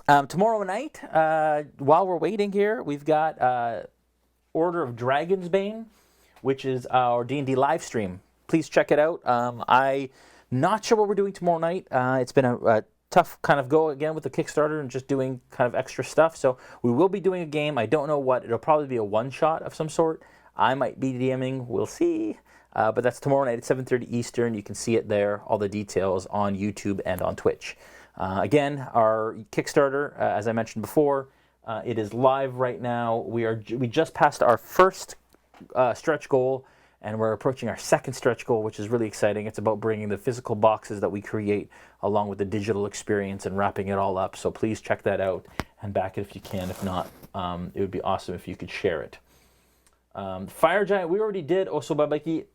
Tomorrow night, while we're waiting here, we've got Order of Dragon's Bane, which is our D&D live stream. Please check it out. I'm not sure what we're doing tomorrow night. It's been a tough kind of go again with the Kickstarter and just doing kind of extra stuff. So we will be doing a game. I don't know what. It'll probably be a one-shot of some sort. I might be DMing. We'll see. But that's tomorrow night at 7:30 Eastern. You can see it there, all the details on YouTube and on Twitch. Again, our Kickstarter, as I mentioned before, it is live right now. We just passed our first stretch goal, and we're approaching our second stretch goal, which is really exciting. It's about bringing the physical boxes that we create along with the digital experience and wrapping it all up. So please check that out and back it if you can. If not, it would be awesome if you could share it. Fire Giant, we already did Oso Babaiko.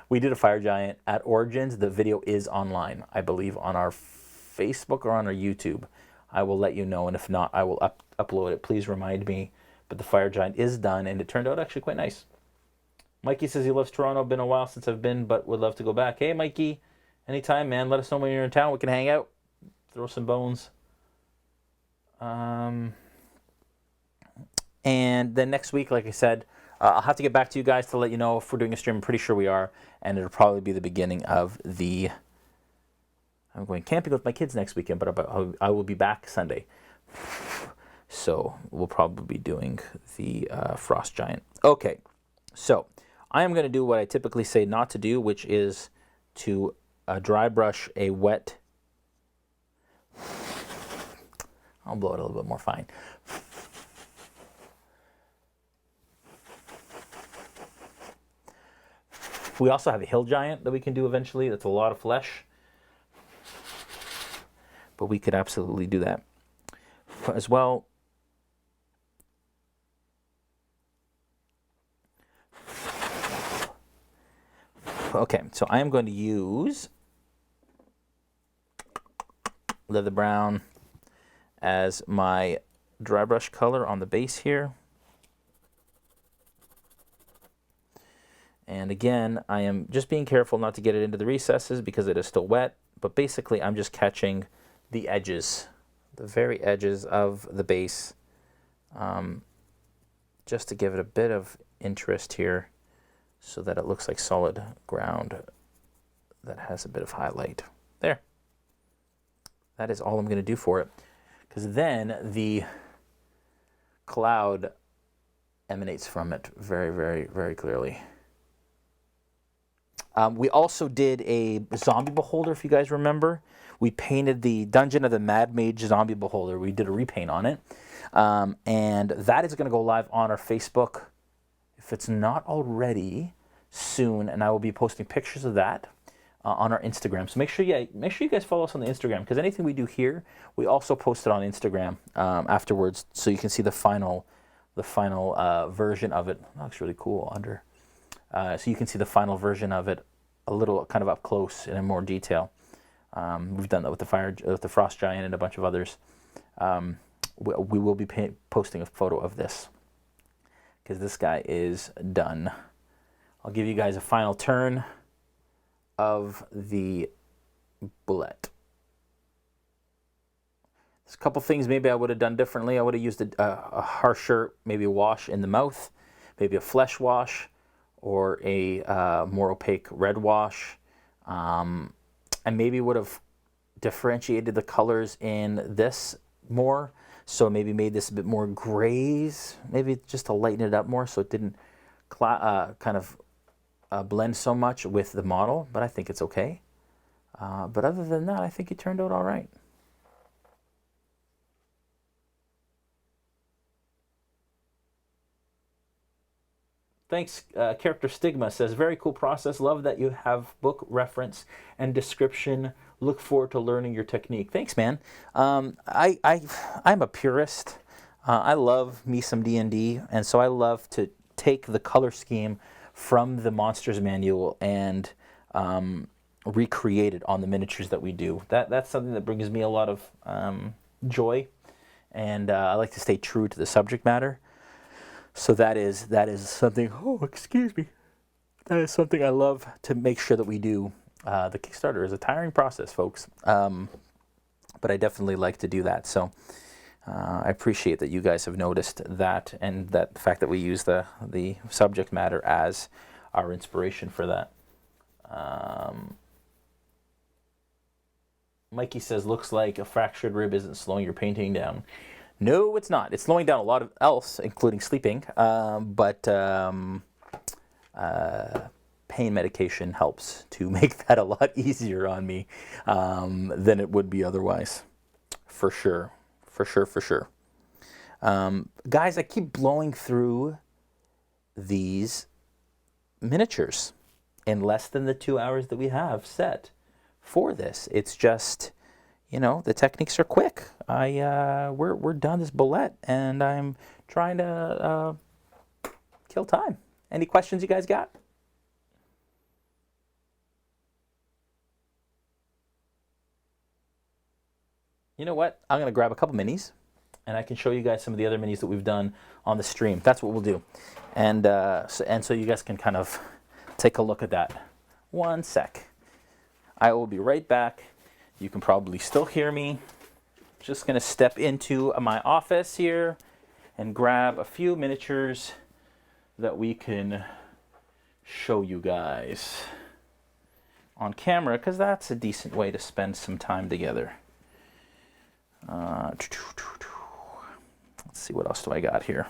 We did a Fire Giant at Origins. The video is online, I believe, on our Facebook or on our YouTube. I will let you know, and if not, I will upload it. Please remind me. But the Fire Giant is done, and it turned out actually quite nice. Mikey says he loves Toronto. Been a while since I've been, but would love to go back. Hey, Mikey, anytime, man. Let us know when you're in town. We can hang out, throw some bones. And then next week, like I said, I'll have to get back to you guys to let you know if we're doing a stream. I'm pretty sure we are, and it'll probably be the beginning of the... I'm going camping with my kids next weekend, but I will be back Sunday. So we'll probably be doing the Frost Giant. Okay, so I am going to do what I typically say not to do, which is to dry brush a wet... I'll blow it a little bit more fine. We also have a Hill Giant that we can do eventually. That's a lot of flesh. But we could absolutely do that as well. Okay, so I am going to use Leather Brown as my dry brush color on the base here. And again, I am just being careful not to get it into the recesses because it is still wet. But basically, I'm just catching the edges, the very edges of the base, just to give it a bit of interest here so that it looks like solid ground that has a bit of highlight. There. That is all I'm going to do for it, because then the cloud emanates from it very, very, very clearly. We also did a zombie beholder, if you guys remember. We painted the Dungeon of the Mad Mage zombie beholder. We did a repaint on it. And that is going to go live on our Facebook, if it's not already, soon. And I will be posting pictures of that on our Instagram. So make sure you guys follow us on the Instagram, because anything we do here, we also post it on Instagram afterwards, so you can see the final version of it. That looks really cool under so you can see the final version of it a little kind of up close and in more detail. We've done that with the Frost Giant and a bunch of others. We will be posting a photo of this because this guy is done. I'll give you guys a final turn of the Bulette. There's a couple things maybe I would have done differently. I would have used a harsher, maybe wash in the mouth, maybe a flesh wash, or a more opaque red wash. And maybe would have differentiated the colors in this more. So maybe made this a bit more grays, maybe just to lighten it up more so it didn't kind of blend so much with the model, but I think it's okay. But other than that, I think it turned out all right. Thanks, Character Stigma says, very cool process. Love that you have book reference and description. Look forward to learning your technique. Thanks, man. I'm a purist. I love me some D&D, and so I love to take the color scheme from the Monsters Manual and recreate it on the miniatures that we do. That's something that brings me a lot of joy, and I like to stay true to the subject matter. So that is something, oh, excuse me. That is something I love to make sure that we do. The Kickstarter is a tiring process, folks. But I definitely like to do that. So I appreciate that you guys have noticed that, and that the fact that we use the subject matter as our inspiration for that. Mikey says, looks like a fractured rib isn't slowing your painting down. No, it's not. It's slowing down a lot of else, including sleeping. But pain medication helps to make that a lot easier on me than it would be otherwise. For sure. Guys, I keep blowing through these miniatures in less than the 2 hours that we have set for this. It's just, the techniques are quick. We're done this Bulette, and I'm trying to kill time. Any questions you guys got? You know what? I'm going to grab a couple minis, and I can show you guys some of the other minis that we've done on the stream. That's what we'll do. And so you guys can kind of take a look at that. One sec. I will be right back. You can probably still hear me. Just going to step into my office here and grab a few miniatures that we can show you guys on camera, because that's a decent way to spend some time together. Let's see, what else do I got here?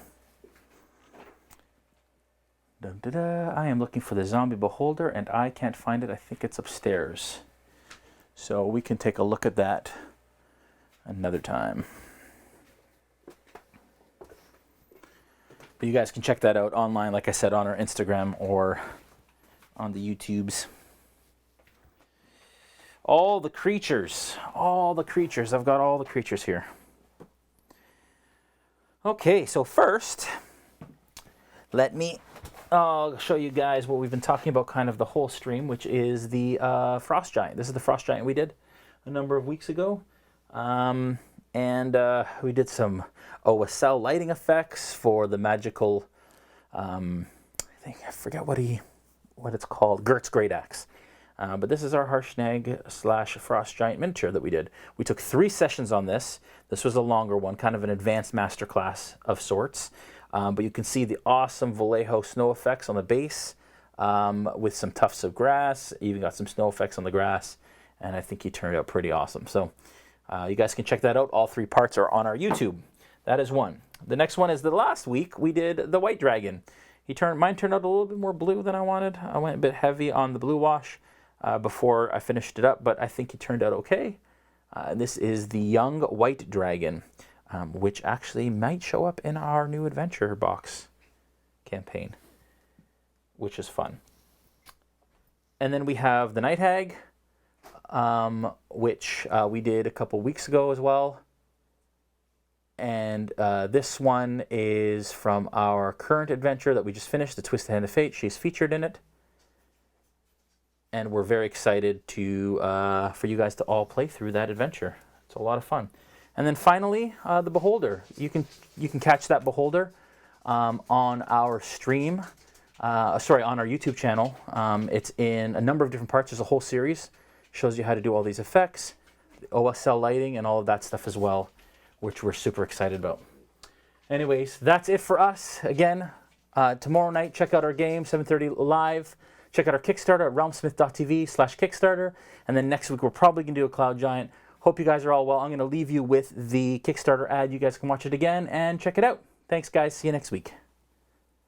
I am looking for the Zombie Beholder, and I can't find it. I think it's upstairs. So we can take a look at that another time. But you guys can check that out online, like I said, on our Instagram or on the YouTubes. All the creatures. I've got all the creatures here. Okay, so first, I'll show you guys what we've been talking about kind of the whole stream, which is the Frost Giant. This is the Frost Giant we did a number of weeks ago. And we did some OSL lighting effects for the magical, I forget what it's called, Gert's Great Axe. But this is our Harshnag / Frost Giant miniature that we did. We took 3 sessions on this. This was a longer one, kind of an advanced masterclass of sorts. But you can see the awesome Vallejo snow effects on the base with some tufts of grass. Even got some snow effects on the grass. And I think he turned out pretty awesome. So you guys can check that out. All 3 parts are on our YouTube. That is one. The next one is the last week we did the White Dragon. Mine turned out a little bit more blue than I wanted. I went a bit heavy on the blue wash before I finished it up, but I think it turned out okay. This is the Young White Dragon, which actually might show up in our new adventure box campaign, which is fun. And then we have the Night Hag, which we did a couple weeks ago as well. And this one is from our current adventure that we just finished, The Twisted Hand of Fate. She's featured in it. And we're very excited to for you guys to all play through that adventure. It's a lot of fun. And then finally, the Beholder. You can catch that Beholder on our stream. On our YouTube channel. It's in a number of different parts. There's a whole series. Shows you how to do all these effects, the OSL lighting, and all of that stuff as well, which we're super excited about. Anyways, that's it for us. Again, tomorrow night, check out our game, 7:30 live. Check out our Kickstarter at realmsmith.tv/Kickstarter. And then next week, we're probably going to do a Cloud Giant. Hope you guys are all well. I'm going to leave you with the Kickstarter ad. You guys can watch it again and check it out. Thanks, guys. See you next week.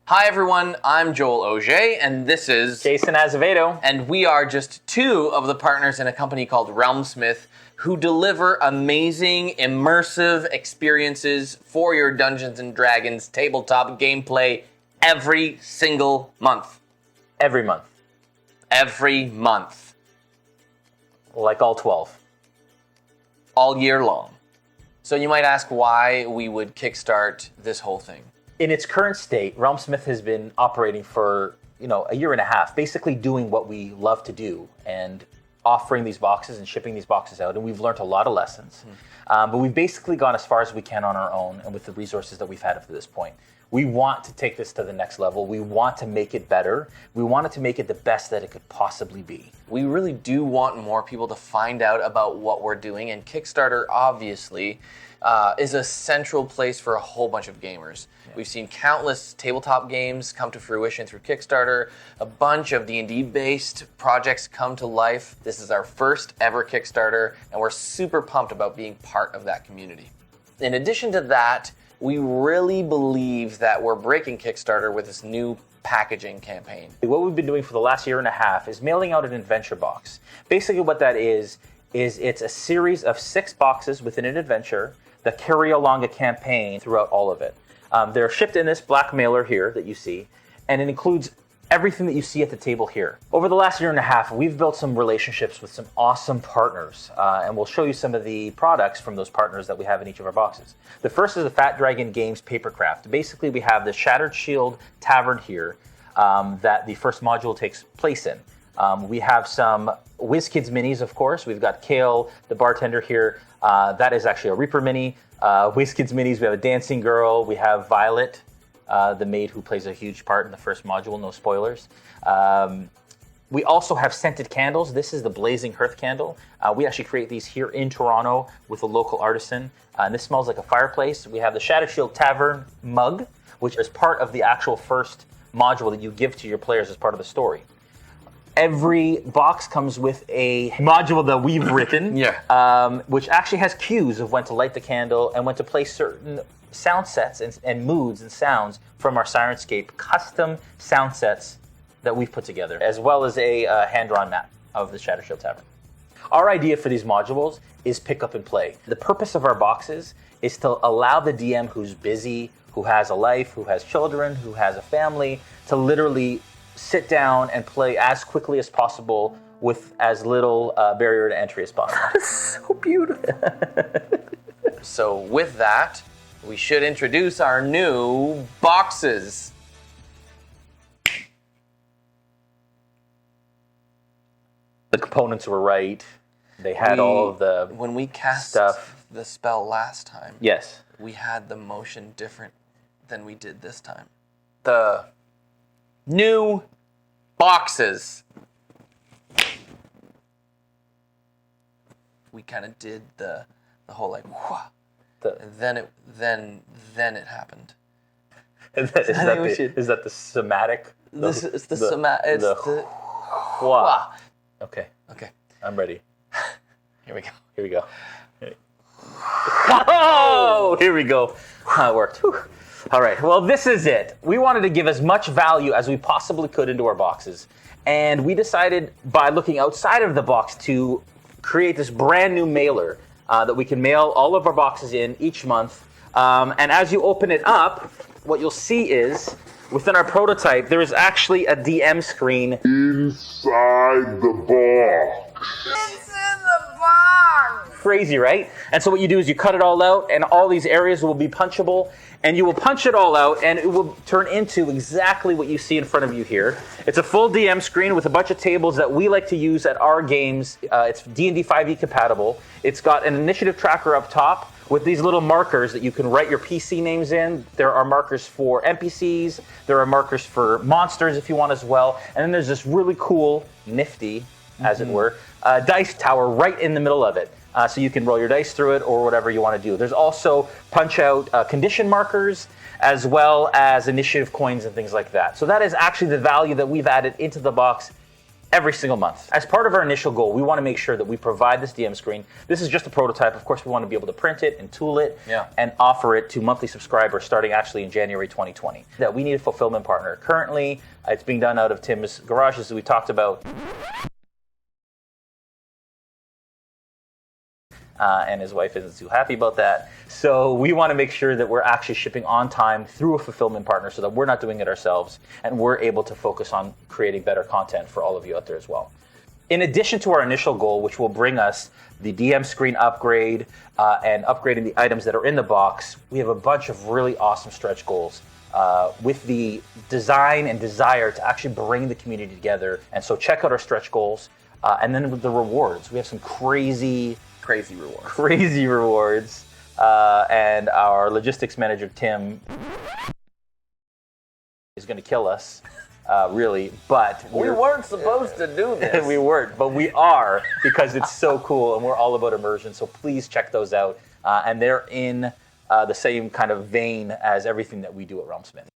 Hi everyone, I'm Joel Auger, and this is Jason Azevedo. And we are just two of the partners in a company called RealmSmith who deliver amazing, immersive experiences for your Dungeons & Dragons tabletop gameplay every single month. Every month. Every month. Like all 12. All year long. So you might ask why we would kickstart this whole thing. In its current state, RealmSmith has been operating for a year and a half, basically doing what we love to do and offering these boxes and shipping these boxes out. And we've learned a lot of lessons. But we've basically gone as far as we can on our own and with the resources that we've had up to this point. We want to take this to the next level. We want to make it better. We wanted to make it the best that it could possibly be. We really do want more people to find out about what we're doing, and Kickstarter obviously is a central place for a whole bunch of gamers. Yeah. We've seen countless tabletop games come to fruition through Kickstarter, a bunch of D&D based projects come to life. This is our first ever Kickstarter, and we're super pumped about being part of that community. In addition to that, we really believe that we're breaking Kickstarter with this new packaging campaign. What we've been doing for the last year and a half is mailing out an adventure box. Basically what that is it's a series of 6 boxes within an adventure that carry along a campaign throughout all of it. They're shipped in this black mailer here that you see, and it includes everything that you see at the table here. Over the last year and a half, we've built some relationships with some awesome partners, and we'll show you some of the products from those partners that we have in each of our boxes. The first is the Fat Dragon Games Papercraft. Basically, we have the Shattered Shield Tavern here that the first module takes place in. We have some WizKids minis, of course. We've got Kale, the bartender here. That is actually a Reaper mini. WizKids minis, we have a Dancing Girl. We have Violet, the maid who plays a huge part in the first module, no spoilers. We also have scented candles. This is the Blazing Hearth candle. We actually create these here in Toronto with a local artisan. And this smells like a fireplace. We have the Shattered Shield Tavern mug, which is part of the actual first module that you give to your players as part of the story. Every box comes with a module that we've written, which actually has cues of when to light the candle and when to play certain sound sets and moods and sounds from our Sirenscape custom sound sets that we've put together, as well as a hand-drawn map of the Shattered Shield Tavern. Our idea for these modules is pick up and play. The purpose of our boxes is to allow the DM who's busy, who has a life, who has children, who has a family, to literally sit down and play as quickly as possible with as little barrier to entry as possible. So beautiful. So with that, we should introduce our new boxes. The components were right. They had all of the when we cast stuff. The spell last time. Yes. We had the motion different than we did this time. The new boxes. We kind of did the whole like whoosh, and then it happened. Is that the somatic? It's the somatic. It's the wah. Okay. Okay. I'm ready. Here we go. Here we go. Oh, here we go. It worked. Whew. All right. Well, this is it. We wanted to give as much value as we possibly could into our boxes. And we decided by looking outside of the box to create this brand new mailer that we can mail all of our boxes in each month. And as you open it up, what you'll see is within our prototype, there is actually a DM screen inside the box. It's in the box! crazy, right? And so what you do is you cut it all out, and all these areas will be punchable, and you will punch it all out, and it will turn into exactly what you see in front of you here. It's a full DM screen with a bunch of tables that we like to use at our games. It's D&D 5e compatible. It's got an initiative tracker up top with these little markers that you can write your PC names in. There are markers for NPCs. There are markers for monsters if you want as well. And then there's this really cool, nifty, as it were, dice tower right in the middle of it. So you can roll your dice through it or whatever you want to do. There's also punch-out condition markers as well as initiative coins and things like that. So that is actually the value that we've added into the box every single month. As part of our initial goal, we want to make sure that we provide this DM screen. This is just a prototype. Of course, we want to be able to print it and tool it and offer it to monthly subscribers starting actually in January 2020. That we need a fulfillment partner. Currently, it's being done out of Tim's garage, as we talked about. And his wife isn't too happy about that. So we want to make sure that we're actually shipping on time through a fulfillment partner so that we're not doing it ourselves and we're able to focus on creating better content for all of you out there as well. In addition to our initial goal, which will bring us the DM screen upgrade and upgrading the items that are in the box, we have a bunch of really awesome stretch goals with the design and desire to actually bring the community together. And so check out our stretch goals. And then with the rewards, we have some crazy rewards. And our logistics manager, Tim, is going to kill us, really. But we weren't supposed to do this. We weren't, but we are because it's so cool and we're all about immersion. So please check those out. And they're in the same kind of vein as everything that we do at RealmSmith.